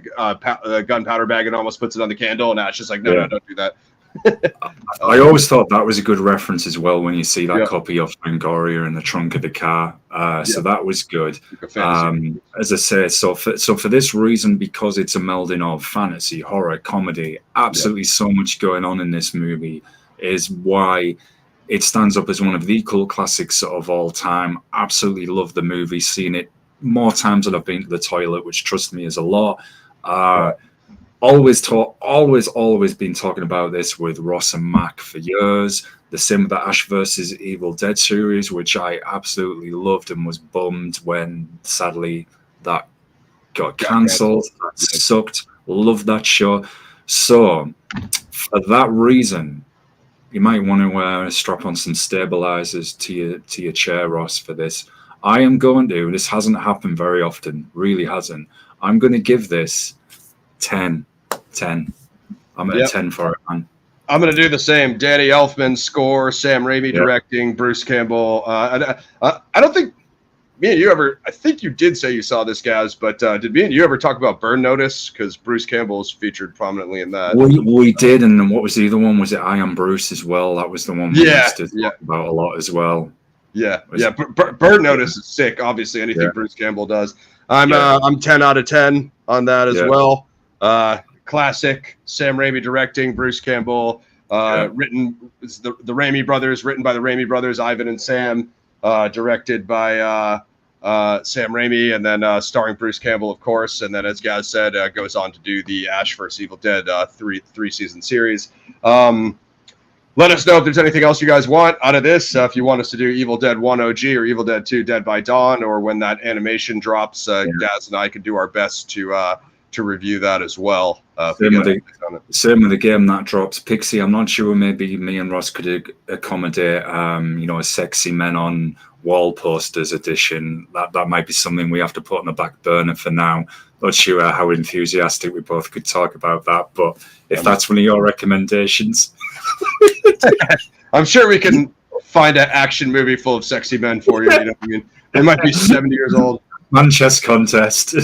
gunpowder bag and almost puts it on the candle, and Ash is like, no, don't do that. I always thought that was a good reference as well when you see that copy of Fangoria in the trunk of the car. So that was good. As I say, so for this reason, because it's a melding of fantasy, horror, comedy, absolutely so much going on in this movie, is why it stands up as one of the cult classics of all time. Absolutely love the movie, seen it more times than I've been to the toilet, which trust me is a lot. Always been talking about this with Ross and Mac for years. The same with the Ash versus Evil Dead series, which I absolutely loved and was bummed when sadly that got cancelled. That sucked. Loved that show. So for that reason, you might want to strap on some stabilizers to your chair, Ross, for this. I am going to, this hasn't happened very often, really hasn't. I'm going to give this 10. I'm at a 10 for it, man. I'm going to do the same. Danny Elfman score, Sam Raimi directing, Bruce Campbell. I don't think me and you ever, I think you did say you saw this, Gaz, but did me and you ever talk about Burn Notice? Because Bruce Campbell's featured prominently in that. We did, and then what was the other one? Was it I Am Bruce as well? That was the one we used to talk about a lot as well. Burn Notice is sick, obviously, anything Bruce Campbell does. I'm 10 out of 10 on that as well. Classic, Sam Raimi directing, Bruce Campbell, written, it's the Raimi brothers, written by the Raimi brothers, Ivan and Sam, directed by Sam Raimi, and then starring Bruce Campbell, of course. And then, as Gaz said, goes on to do the Ash vs. Evil Dead three-season series. Let us know if there's anything else you guys want out of this. If you want us to do Evil Dead 1 OG or Evil Dead 2 Dead by Dawn, or when that animation drops, Gaz and I can do our best to review that as well. Same with the game that drops. Pixie, I'm not sure, maybe me and Ross could accommodate a sexy men on wall posters edition. That might be something we have to put on the back burner for now. Not sure how enthusiastic we both could talk about that, but if that's one of your recommendations. I'm sure we can find an action movie full of sexy men for you. You know what I mean? They might be 70 years old. Manchester contest.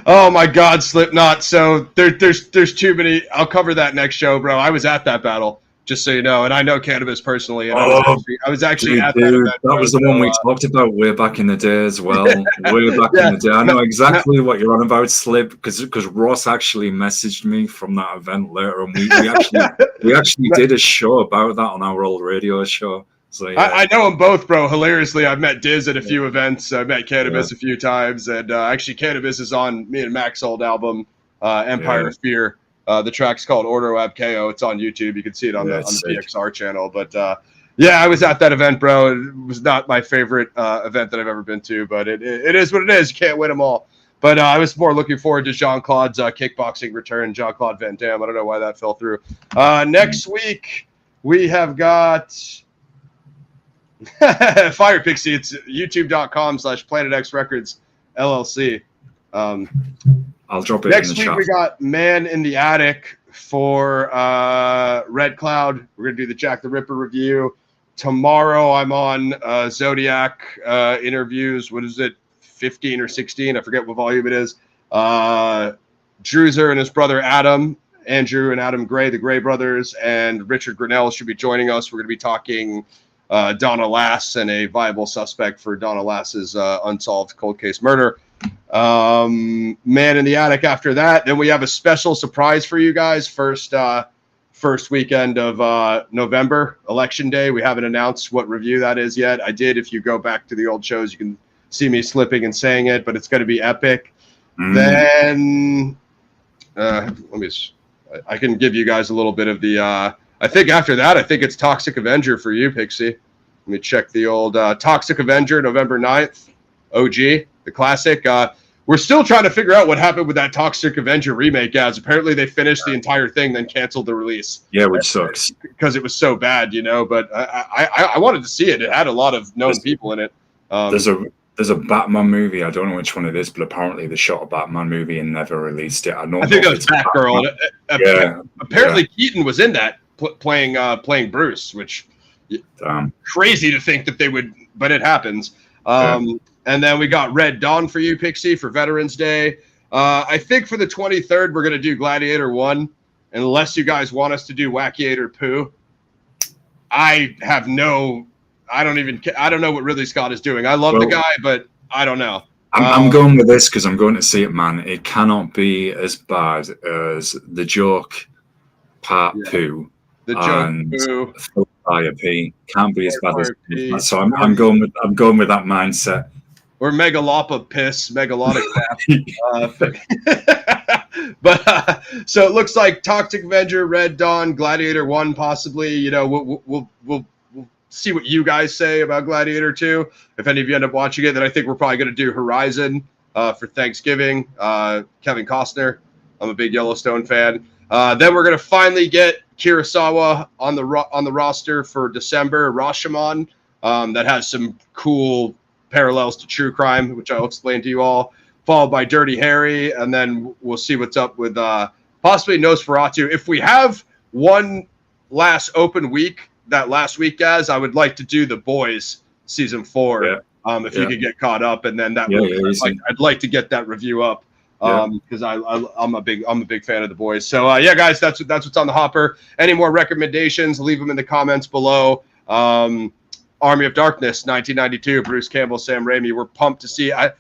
Oh my God, Slipknot. So there's too many. I'll cover that next show, bro. I was at that battle, just so you know, and I know Cannabis personally. And I was actually at that event. That was the one we talked about way back in the day as well. Way back in the day. I know exactly what you're on about, Slip, because Ross actually messaged me from that event later, and we actually did a show about that on our old radio show. So, I know them both, bro. Hilariously, I've met Diz at a few events. I've met Cannabis a few times. And actually, Cannabis is on me and Mac's old album, Empire of Fear. The track's called Ordo Ab Ko. It's on YouTube. You can see it on the PXR channel. But, I was at that event, bro. It was not my favorite event that I've ever been to. But it is what it is. You can't win them all. But I was more looking forward to Jean-Claude's kickboxing return, Jean-Claude Van Damme. I don't know why that fell through. Next week, we have got... Fire Pixie. It's youtube.com/Planet X Records LLC. I'll drop it next in the week. chat. We got Man in the Attic for Red Cloud. We're gonna do the Jack the Ripper review tomorrow. I'm on Zodiac interviews. What is it, 15 or 16? I forget what volume it is. Druzer and his brother Andrew and Adam Gray, the Gray brothers, and Richard Grinnell should be joining us. We're going to be talking Donna Lass and a viable suspect for Donna Lass's unsolved cold case murder. Man in the Attic after that. Then we have a special surprise for you guys. First weekend of November, Election Day. We haven't announced what review that is yet. I did. If you go back to the old shows, you can see me slipping and saying it, but it's going to be epic. Then I can give you guys a little bit of the I think after that, I think it's Toxic Avenger for you, Pixie. Let me check the old Toxic Avenger, November 9th, OG, the classic. We're still trying to figure out what happened with that Toxic Avenger remake, guys. Apparently they finished the entire thing, then canceled the release. Yeah, which sucks. Because it was so bad, but I wanted to see it. It had a lot of known people in it. There's a Batman movie. I don't know which one it is, but apparently they shot a Batman movie and never released it. I think that was Batgirl. Apparently Keaton was in that. Playing Bruce, which crazy to think that they would, but it happens. And then we got Red Dawn for you, Pixie, for Veterans Day. I think for the 23rd we're gonna do Gladiator 1, unless you guys want us to do Wackiator Pooh. I don't know what Ridley Scott is doing. I love the guy, but I don't know. I'm going with this because I'm going to see it, man. It cannot be as bad as the joke Part Poo, the joke and Poo, Fire P can't be as bad as P. so. I'm going with that mindset. Or Megalopa piss, Megalotic but so it looks like Toxic Avenger, Red Dawn, Gladiator 1 possibly. You know, we'll see what you guys say about Gladiator 2. If any of you end up watching it, then I think we're probably going to do Horizon for Thanksgiving. Kevin Costner. I'm a big Yellowstone fan. Then we're going to finally get Kurosawa on the roster for December, Rashomon. That has some cool parallels to true crime, which I'll explain to you all, followed by Dirty Harry, and then we'll see what's up with possibly Nosferatu. If we have one last open week, that last week, guys, I would like to do The Boys season 4. If you could get caught up, and then I'd like to get that review up because I'm a big fan of The Boys. So guys, that's what's on the hopper. Any more recommendations? Leave them in the comments below. Army of Darkness, 1992, Bruce Campbell, Sam Raimi. We're pumped to see. I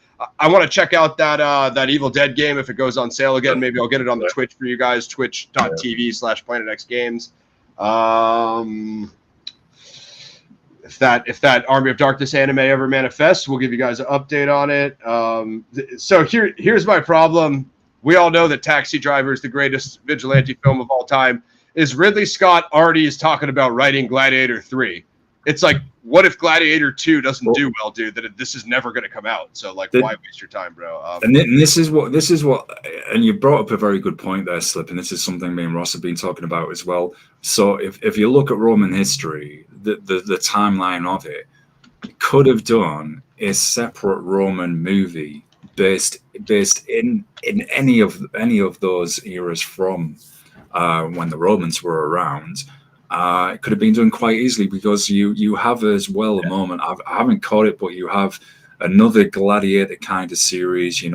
want to check out that Evil Dead game if it goes on sale again. Maybe I'll get it on the Twitch for you guys, twitch.tv/PlanetXGames. If that Army of Darkness anime ever manifests, we'll give you guys an update on it. So here's my problem. We all know that Taxi Driver is the greatest vigilante film of all time. Is Ridley Scott already is talking about writing Gladiator 3? It's like, what if Gladiator 2 doesn't do well, dude? That this is never going to come out. So, why waste your time, bro? And this is what, and you brought up a very good point there, Slip. And this is something me and Ross have been talking about as well. So, if you look at Roman history, the timeline of it could have done a separate Roman movie based in any of those eras from when the Romans were around. It could have been done quite easily because you have as well a moment. I haven't caught it, but you have another Gladiator kind of series, in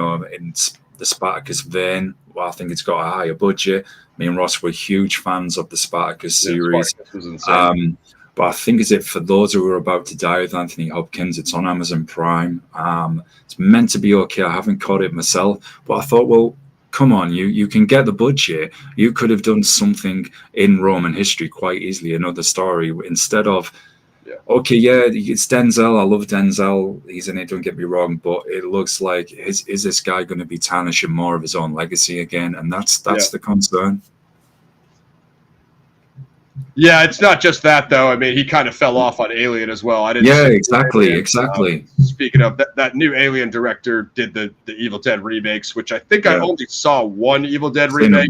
the Spartacus vein. Well, I think it's got a higher budget. Me and Ross were huge fans of the Spartacus series. Spartacus was insane. But I think is it For Those Who Are About to Die with Anthony Hopkins. It's on Amazon Prime. It's meant to be okay. I haven't caught it myself, but I thought, well, come on, you can get the budget. You could have done something in Roman history quite easily, another story, instead of, it's Denzel. I love Denzel. He's in it, don't get me wrong, but it looks like, is this guy going to be tarnishing more of his own legacy again? And that's the concern. Yeah, it's not just that, though. I mean, he kind of fell off on Alien as well. Exactly. Speaking of that new Alien director did the Evil Dead remakes, which I think I only saw one Evil Dead remake.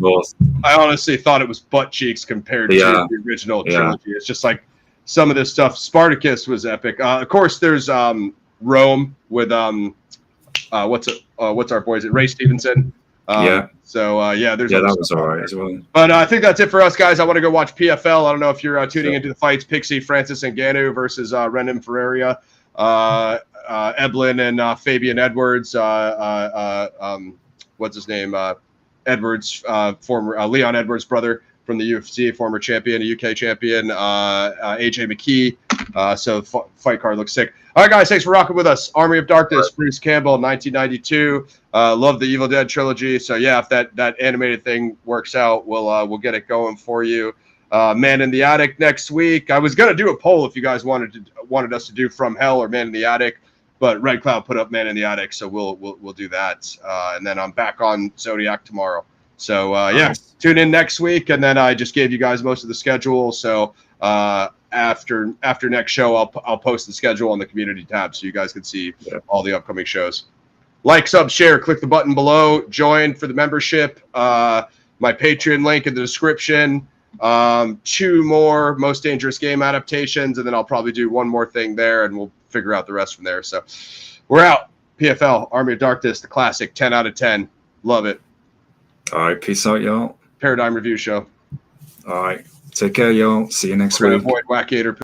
I honestly thought it was butt cheeks compared to the original trilogy. It's just like some of this stuff. Spartacus was epic. Of course, there's Rome with what's our boys? Ray Stevenson. So there's that was all right as well. But I think that's it for us, guys. I want to go watch PFL. I don't know if you're tuning into the fights. Pixie, Francis Ngannou versus Renan Ferreira, Eblin and Fabian Edwards. What's his name? Edwards, former Leon Edwards' brother from the UFC, former champion, a UK champion. AJ McKee. So fight card looks sick. All right, guys, thanks for rocking with us. Army of Darkness, Bruce Campbell, 1992. Love the Evil Dead trilogy. So yeah, if that animated thing works out, we'll get it going for you. Man in the Attic next week. I was gonna do a poll if you guys wanted us to do From Hell or Man in the Attic, but Red Cloud put up Man in the Attic, so we'll do that. And then I'm back on Zodiac tomorrow. So tune in next week, and then I just gave you guys most of the schedule. So after next show, I'll post the schedule on the community tab so you guys can see all the upcoming shows. Like, sub, share, click the button below, join for the membership. My Patreon link in the description. 2 more Most Dangerous Game adaptations, and then I'll probably do one more thing there, and we'll figure out the rest from there. So we're out. PFL, Army of Darkness, the classic, 10 out of 10. Love it. All right, peace out, y'all. Paradigm Review Show. All right, take care, y'all. See you next week. Avoid Wackator.